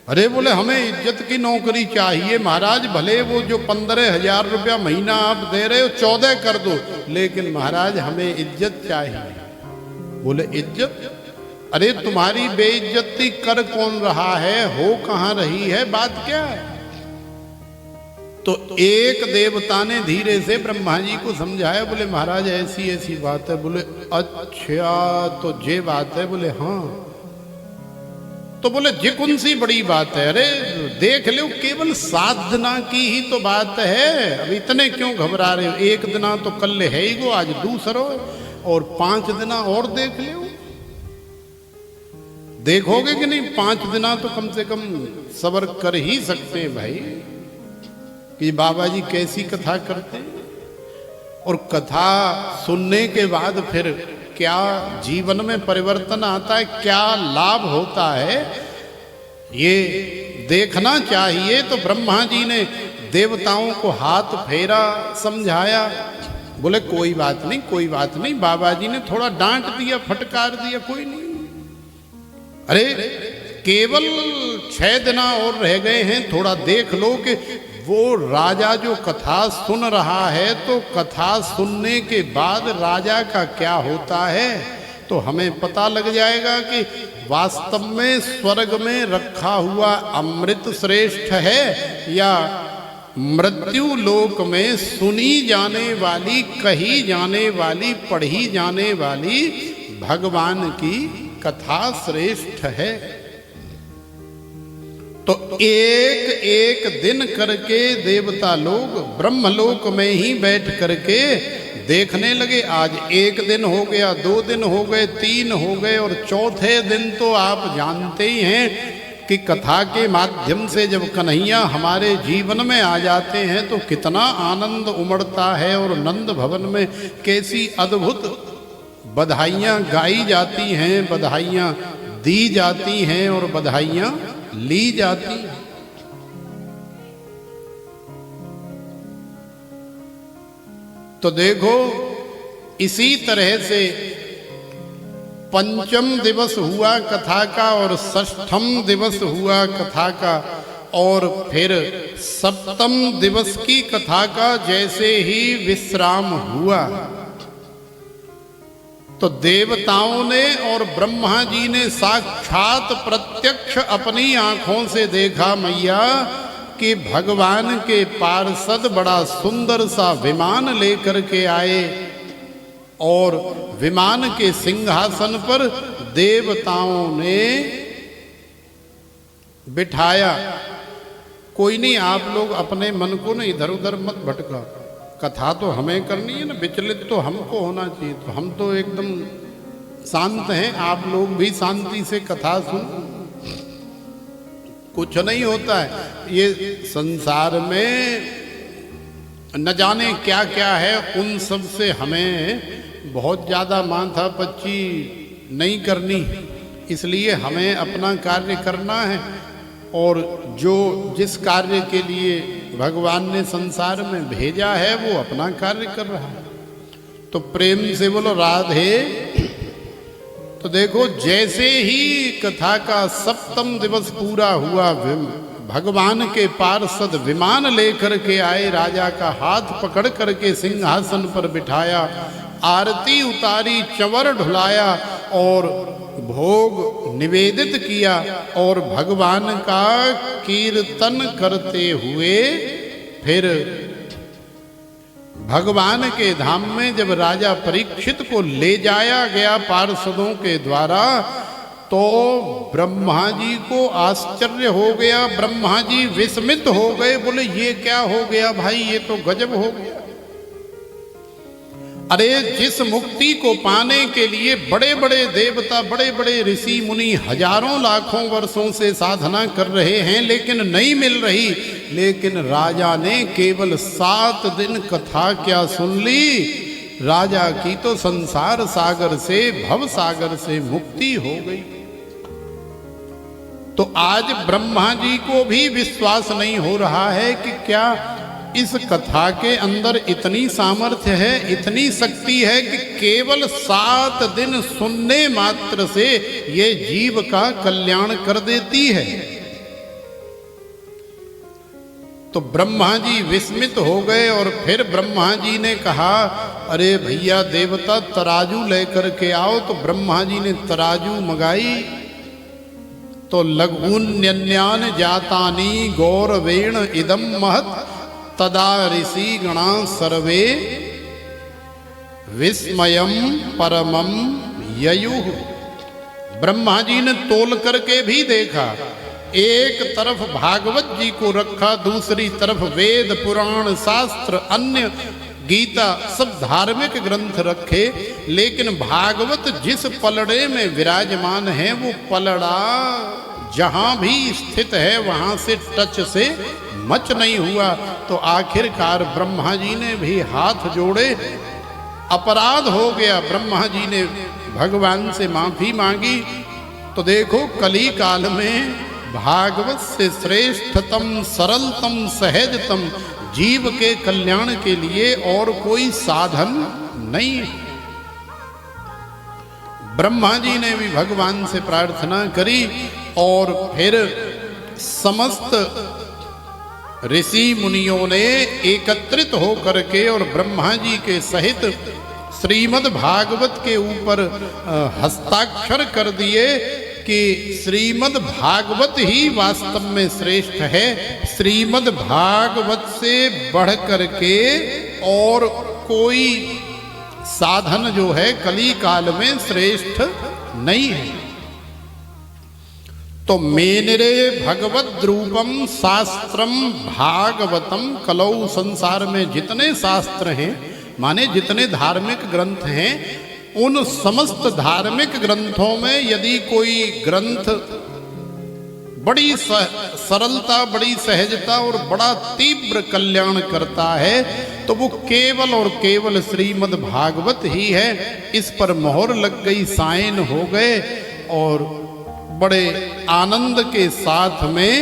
अरे बोले हमें इज्जत की नौकरी चाहिए महाराज, भले वो जो 15,000 रुपया महीना आप दे रहे हो 14 कर दो, लेकिन महाराज हमें इज्जत चाहिए। बोले इज्जत? अरे तुम्हारी बेइज्जती कर कौन रहा है, हो कहाँ रही है, बात क्या है? तो एक देवता ने धीरे से ब्रह्मा जी को समझाया। बोले महाराज ऐसी ऐसी बात है। बोले अच्छा तो ये बात है? बोले हाँ। तो बोले जे कौन सी बड़ी बात है? अरे देख लो, केवल 7 दिना की ही तो बात है, अब इतने क्यों घबरा रहे हो? 1 दिना तो कल है ही गो, आज दूसरो, और 5 दिना और देख लो। देखोगे कि नहीं? 5 दिना तो कम से कम सबर कर ही सकते हैं भाई, कि बाबा जी कैसी कथा करते हैं, और कथा सुनने के बाद फिर क्या जीवन में परिवर्तन आता है, क्या लाभ होता है, ये देखना चाहिए। तो ब्रह्मा जी ने देवताओं को हाथ फेरा, समझाया। बोले कोई बात नहीं, कोई बात नहीं। बाबा जी ने थोड़ा डांट दिया, फटकार दिया, कोई नहीं। अरे केवल 6 दिना और रह गए हैं, थोड़ा देख लो कि वो राजा जो कथा सुन रहा है, तो कथा सुनने के बाद राजा का क्या होता है, तो हमें पता लग जाएगा कि वास्तव में स्वर्ग में रखा हुआ अमृत श्रेष्ठ है या मृत्यु लोक में सुनी जाने वाली, कही जाने वाली, पढ़ी जाने वाली भगवान की कथा श्रेष्ठ है। तो एक एक दिन करके देवता लोग ब्रह्मलोक में ही बैठ करके देखने लगे। आज 1 दिन हो गया, 2 दिन हो गए, 3 हो गए, और चौथे दिन तो आप जानते ही हैं कि कथा के माध्यम से जब कन्हैया हमारे जीवन में आ जाते हैं तो कितना आनंद उमड़ता है, और नंद भवन में कैसी अद्भुत बधाइयाँ गाई जाती हैं, बधाइयाँ दी जाती हैं और बधाइयाँ ली जाती। तो देखो इसी तरह से 5म दिवस हुआ कथा का, और 6ठम दिवस हुआ कथा का, और फिर 7म दिवस की कथा का जैसे ही विश्राम हुआ, तो देवताओं ने और ब्रह्मा जी ने साक्षात प्रत्यक्ष अपनी आंखों से देखा मैया कि भगवान के पार्षद बड़ा सुंदर सा विमान लेकर के आए, और विमान के सिंहासन पर देवताओं ने बिठाया। कोई नहीं, आप लोग अपने मन को ना इधर उधर मत भटका, कथा तो हमें करनी है ना, विचलित तो हमको होना चाहिए। तो हम तो एकदम शांत हैं, आप लोग भी शांति से कथा सुन, कुछ नहीं होता है। ये संसार में न जाने क्या क्या है, उन सब से हमें बहुत ज़्यादा माथा पच्ची नहीं करनी, इसलिए हमें अपना कार्य करना है, और जो जिस कार्य के लिए भगवान ने संसार में भेजा है वो अपना कार्य कर रहा है। तो प्रेम से बोलो राधे। तो देखो जैसे ही कथा का 7म दिवस पूरा हुआ, भगवान के पार्षद विमान लेकर के आए, राजा का हाथ पकड़ करके सिंहासन पर बिठाया, आरती उतारी, चंवर ढुलाया और भोग निवेदित किया, और भगवान का कीर्तन करते हुए फिर भगवान के धाम में जब राजा परीक्षित को ले जाया गया पार्षदों के द्वारा, तो ब्रह्मा जी को आश्चर्य हो गया, ब्रह्मा जी विस्मित हो गए, बोले ये क्या हो गया भाई, ये तो गजब हो गया। अरे जिस मुक्ति को पाने के लिए बड़े बड़े देवता, बड़े बड़े ऋषि मुनि हजारों लाखों वर्षों से साधना कर रहे हैं लेकिन नहीं मिल रही, लेकिन राजा ने केवल 7 दिन कथा क्या सुन ली, राजा की तो संसार सागर से, भव सागर से मुक्ति हो गई। तो आज ब्रह्मा जी को भी विश्वास नहीं हो रहा है कि क्या इस कथा के अंदर इतनी सामर्थ्य है, इतनी शक्ति है कि केवल 7 दिन सुनने मात्र से ये जीव का कल्याण कर देती है। तो ब्रह्मा जी विस्मित हो गए और फिर ब्रह्मा जी ने कहा, अरे भैया देवता तराजू लेकर के आओ। तो ब्रह्मा जी ने तराजू मंगाई, तो लघून्यन्यान जातानि गौरवेण इदम महत् तदा ऋषि गणा सर्वे विस्मयम परमम ययुः। ब्रह्मा जी ने तोल करके भी देखा, एक तरफ भागवत जी को रखा, दूसरी तरफ वेद पुराण शास्त्र अन्य गीता सब धार्मिक ग्रंथ रखे, लेकिन भागवत जिस पलड़े में विराजमान है वो पलड़ा जहां भी स्थित है वहां से टच से मच नहीं हुआ। तो आखिरकार ब्रह्मा जी ने भी हाथ जोड़े, अपराध हो गया, ब्रह्मा जी ने भगवान से माफी मांगी। तो देखो कली काल में भागवत से श्रेष्ठतम सरलतम सहजतम जीव के कल्याण के लिए और कोई साधन नहीं है। ब्रह्मा जी ने भी भगवान से प्रार्थना करी और फिर समस्त ऋषि मुनियों ने एकत्रित होकर के और ब्रह्मा जी के सहित श्रीमद् भागवत के ऊपर हस्ताक्षर कर दिए कि श्रीमद् भागवत ही वास्तव में श्रेष्ठ है, श्रीमद् भागवत से बढ़ करके और कोई साधन जो है कली काल में श्रेष्ठ नहीं है। तो मेनरे भगवद रूपम शास्त्रम भागवतम कलौ। संसार में जितने शास्त्र हैं माने जितने धार्मिक ग्रंथ हैं, उन समस्त धार्मिक ग्रंथों में यदि कोई ग्रंथ बड़ी सरलता, बड़ी सहजता और बड़ा तीव्र कल्याण करता है तो वो केवल और केवल श्रीमद् भागवत ही है। इस पर मोहर लग गई, साइन हो गए और बड़े आनंद के साथ में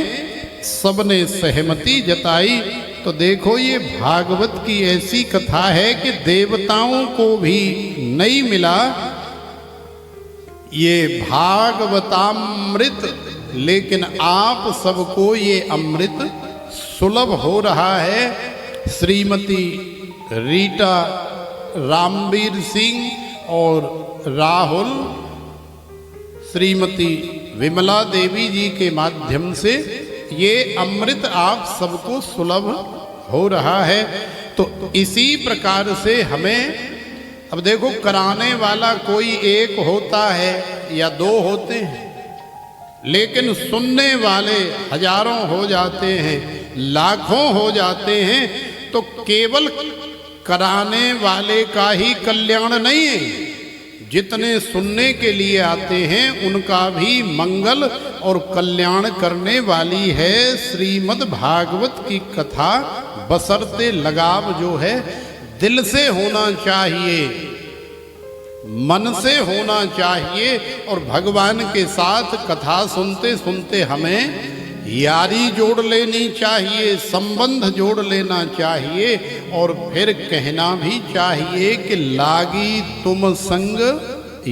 सबने सहमति जताई। तो देखो ये भागवत की ऐसी कथा है कि देवताओं को भी नहीं मिला ये भागवतामृत, लेकिन आप सबको ये अमृत सुलभ हो रहा है। श्रीमती रीटा रामवीर सिंह और राहुल श्रीमती विमला देवी जी के माध्यम से ये अमृत आप सबको सुलभ हो रहा है। तो इसी प्रकार से हमें, अब देखो कराने वाला कोई एक होता है या 2 होते हैं, लेकिन सुनने वाले हजारों हो जाते हैं, लाखों हो जाते हैं। तो केवल कराने वाले का ही कल्याण नहीं है, जितने सुनने के लिए आते हैं उनका भी मंगल और कल्याण करने वाली है श्रीमद् भागवत की कथा। बशर्ते लगाव जो है दिल से होना चाहिए, मन से होना चाहिए और भगवान के साथ कथा सुनते सुनते हमें यारी जोड़ लेनी चाहिए, संबंध जोड़ लेना चाहिए और फिर कहना भी चाहिए कि लागी तुम संग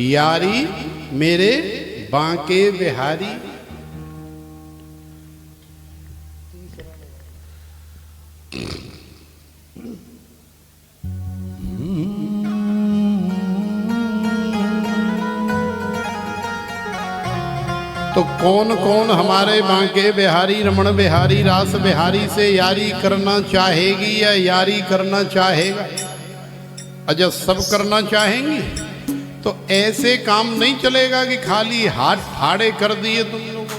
यारी मेरे बांके बिहारी। तो कौन कौन हमारे बांके बिहारी रमण बिहारी रास बिहारी से यारी करना चाहेगी या यारी करना चाहेगा? अजय सब करना चाहेंगे। तो ऐसे काम नहीं चलेगा कि खाली हाथ ठाड़े कर दिए तुम लोगों।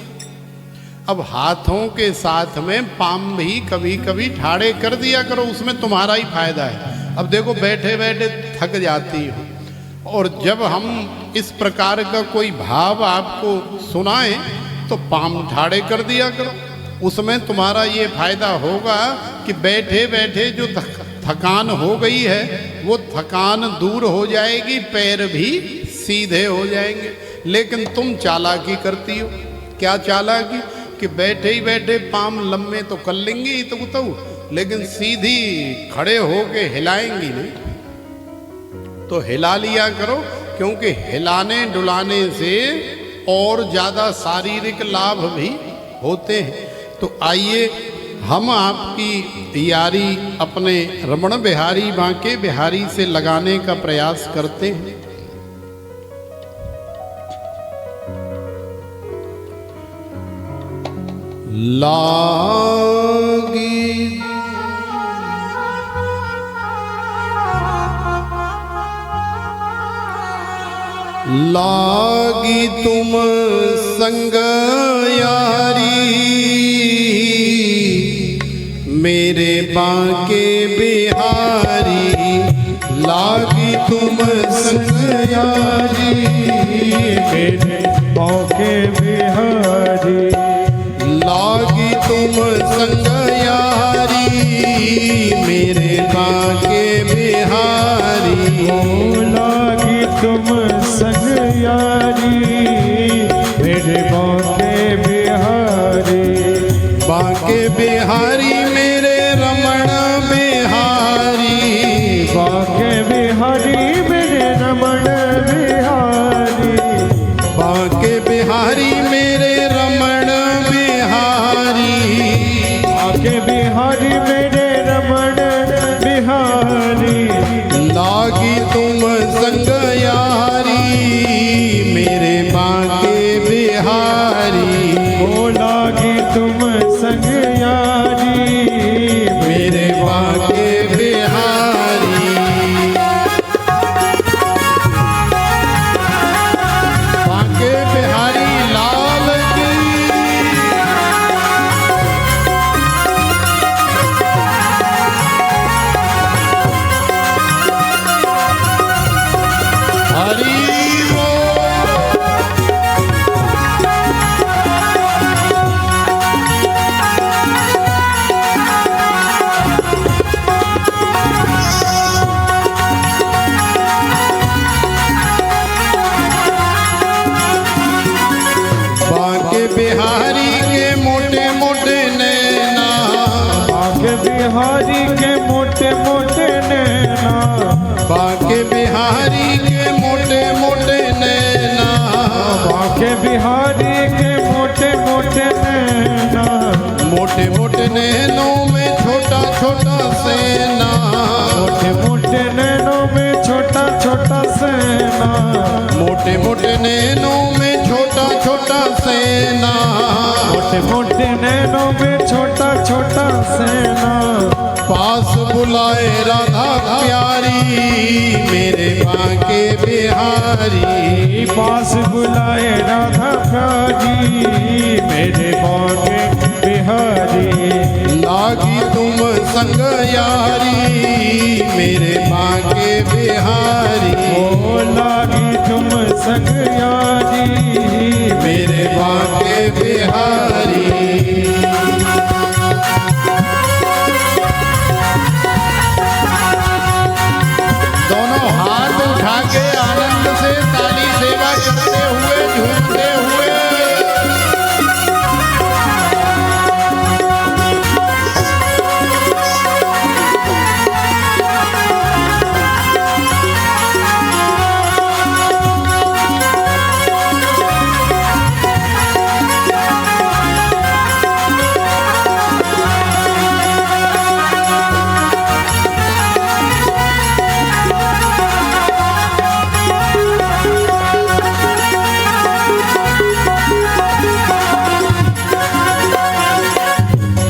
अब हाथों के साथ में पाम भी कभी कभी ठाड़े कर दिया करो, उसमें तुम्हारा ही फायदा है। अब देखो बैठे बैठे थक जाती हो, और जब हम इस प्रकार का कोई भाव आपको सुनाएं तो पाम ठाड़े कर दिया करो, उसमें तुम्हारा ये फायदा होगा कि बैठे बैठे जो थकान हो गई है वो थकान दूर हो जाएगी, पैर भी सीधे हो जाएंगे। लेकिन तुम चालाकी करती हो। क्या चालाकी? कि बैठे ही बैठे पाम लम्बे तो कर लेंगे ही तो लेकिन सीधी खड़े होके हिलाएंगी नहीं। तो हिला लिया करो, क्योंकि हिलाने डुलाने से और ज़्यादा शारीरिक लाभ भी होते हैं। तो आइए हम आपकी यारी अपने रमण बिहारी बांके बिहारी से लगाने का प्रयास करते हैं। लागी लागी तुम संग यारी, मेरे बांके बिहारी। लागी तुम संग यारी, मेरे बांके बिहारी। लागी तुम संग यारी, मेरे बांके बिहारी। लागी तुम संग यारी, मेरे बांके बिहारी। बांके बिहारी मेरे रमण बिहारी। बांके बिहारी मेरे रमण बिहारी। बांके बिहारी मेरे रमण बिहारी। बांके बिहारी मेरे रमण बिहारी। लागी तुम संग यारी, मेरे बांके बिहारी। ओ लागी तुम संग यारी, मेरे बांके बिहारी। बांके बिहारी लाल की। हरि बांके बिहारी के मोटे मोटे नैना। बांके बिहारी के मोटे मोटे नैना। बांके बिहारी के मोटे मोटे नैना। बांके बिहारी के मोटे मोटे नैना। मोटे मोटे नैनों में छोटा छोटा सेना। मोटे मोटे नैनों में छोटा छोटा सेना। मोटे मोटे नैनों में छोटा छोटा सेना। मोटे मोटे नैनों में छोटा छोटा सेना। पास बुलाए राधा प्यारी, मेरे बांके बिहारी। पास बुलाए राधा प्यारी, मेरे बांके बिहारी। लागी तुम संग यारी, मेरे बांके बिहारी। ओ लागी तुम संग यारी, मेरे बांके बिहारी। दोनों हाथ उठा के आनंद से ताली सेवा करते हुए झूमते हुए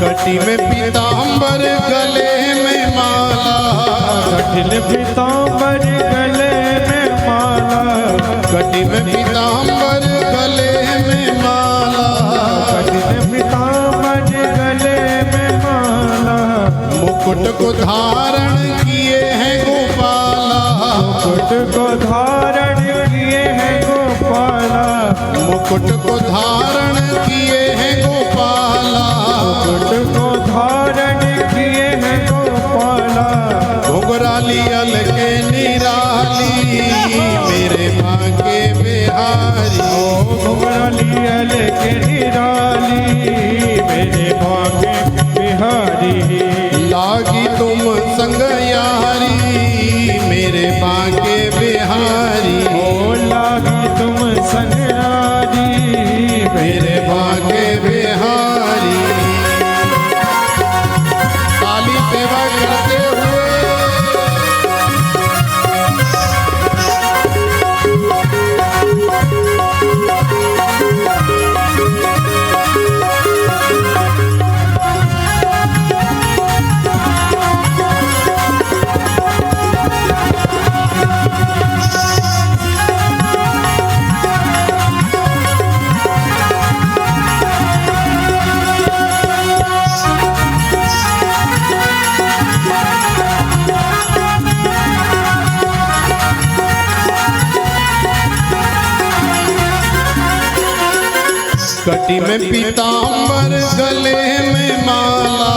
कटी में पीताम्बर गले में माला। कठिन पीताम्बर गले में माला। कटी में पीताम्बर गले में माला, कटी में पीताम्बर गले में माला, मुकुट को धारण किए हैं गोपाला, मुकुट को धारण किए हैं गोपाला, मुकुट को धारण किए हैं गोपाला, मुकुट को धारण किए हैं गोपाला, घुंघराली अलके निराली मेरे भाग्य बिहारी, घुंघराली अलके निराली मेरे भाग्य बिहारी, लागी तुम संग यारी मेरे भाग्य बिहारी, ओ लागी तुम संग यारी मेरे भाग्य बिहारी। काली सेवा करते हुए कटी में पीताम्बर गले में माला,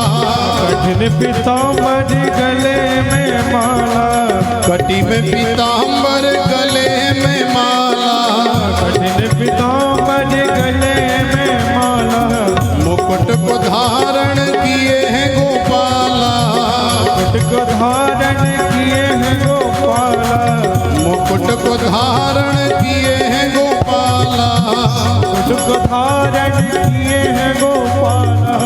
कठिन पीताम्बर गले में माला, कटी में पीताम्बर गले में माला, कठिन पीताम्बर गले में माला, मुकुट को धारण किए हैं गोपाला, मुकुट को धारण किए हैं गोपाला, मुकुट को धारण किए हैं गोपाला, मुकुट को धारण किए हैं गोपाला,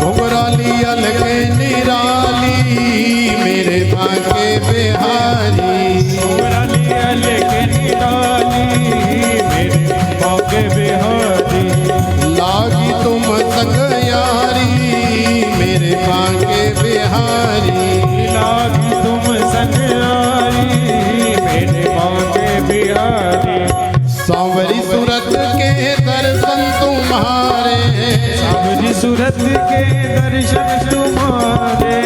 घुंघराली अलके निराली मेरे भाग्य बिहारी, घुंघराली अलके निराली मेरे भाग्य बिहारी, लागी तुम संग यारी मेरे भाग्य बिहारी, लागी तुम संग यारी मेरे भाग्य बिहारी, सांवरी सूरत के दर्शन तुम्हारे, सांवरी सूरत के दर्शन तुम्हारे,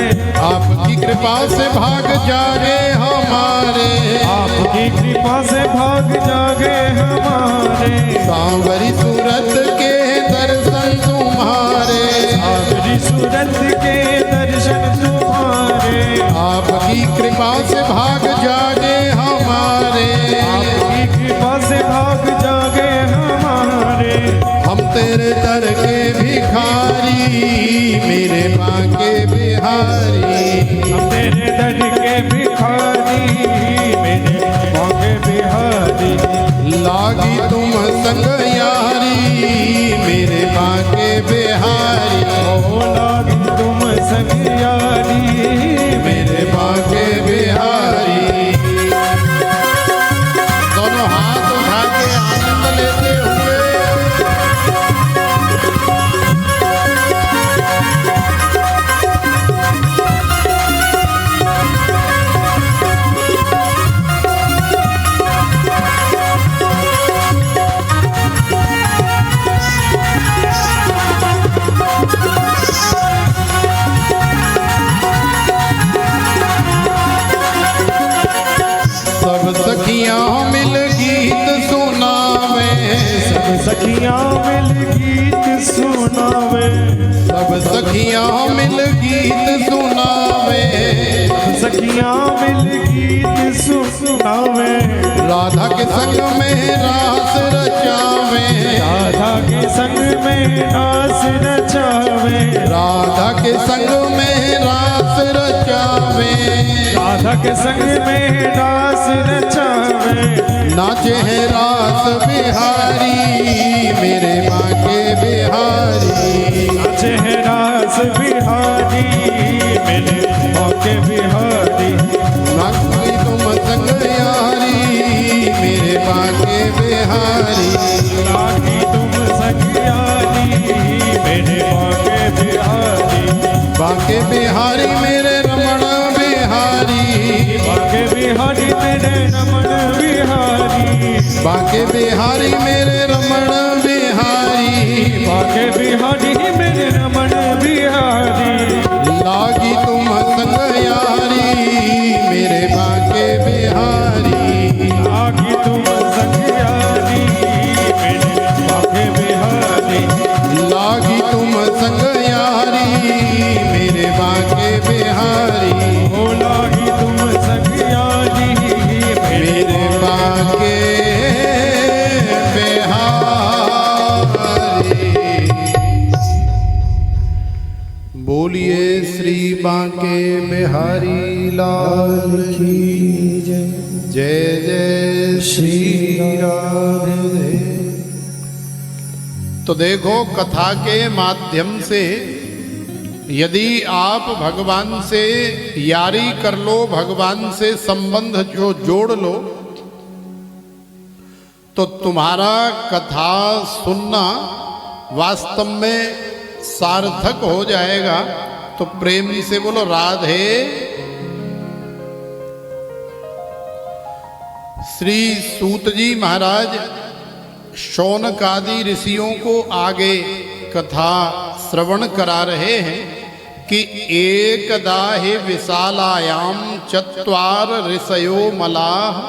आपकी कृपा से भाग जागे हमारे, आपकी कृपा से भाग जागे हमारे, सांवरी सूरत के दर्शन तुम्हारे, सांवरी सूरत के दर्शन तुम्हारे, आपकी कृपा से भाग जागे हमारे, आपकी कृपा से भाग जागे हमारे, हम तेरे दर के भिखारी मेरे भाग्य बिहारी, हम तेरे दर के भिखारी मेरे भाग्य बिहारी, लागी तुम संग यारी मेरे भाग्य बिहारी, ओ लागी तुम संग यारी मेरे भाग्य बिहारी। दोनों हाथ उठा के आनंद लेते हुए सखियां मिल गीत सुनावे, सब सखियां मिल गीत सुनावे, सब सखियां मिल गीत सुनावे, सखियां मिल गीत सुनावे, राधा के संग में रास रचावे, राधा के संग में रास रचावे, राधा के संग में रास रचावे, राधा के संग में रास रचावे, नाचे है रास बिहारी मेरे भाग्य बिहारी, नाचे है रास बिहारी मेरे भाग्य बिहारी, नाची तुम संग यारी मेरे भाग्य बिहारी, लागी तुम संग यारी मेरे भाग्य बिहारी, भाग्य बिहारी मेरे रमण बिहारी, भाग्य बिहारी मेरे रमण बिहारी, बाके बिहारी मेरे रमण बिहारी, बाके बिहारी मेरे रमण बिहारी, लागी तुम संग यारी मेरे बाके बिहारी, लागी तुम संग यारी मेरे बाके बिहारी, लागी तुम संग यारी मेरे बाके बिहारी, ओ लागी तुम संग यारी मेरे बाके बिहारी। बोलिए श्री बांके बिहारी लाल की जय। जय जय श्री राधे। तो देखो, कथा के माध्यम से यदि आप भगवान से यारी कर लो, भगवान से संबंध जो जोड़ लो, तो तुम्हारा कथा सुनना वास्तव में सार्थक हो जाएगा। तो प्रेम से बोलो राधे। श्री सूत जी महाराज शौनक आदि ऋषियों को आगे कथा श्रवण करा रहे हैं कि एकदा हि विशालायाम चत्वार ऋषयो मलाः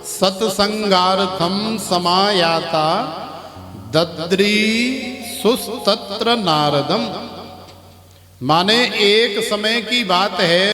सत्संगार्थम समायाता दद्री सुस्तत्र नारदम। माने एक समय की बात है,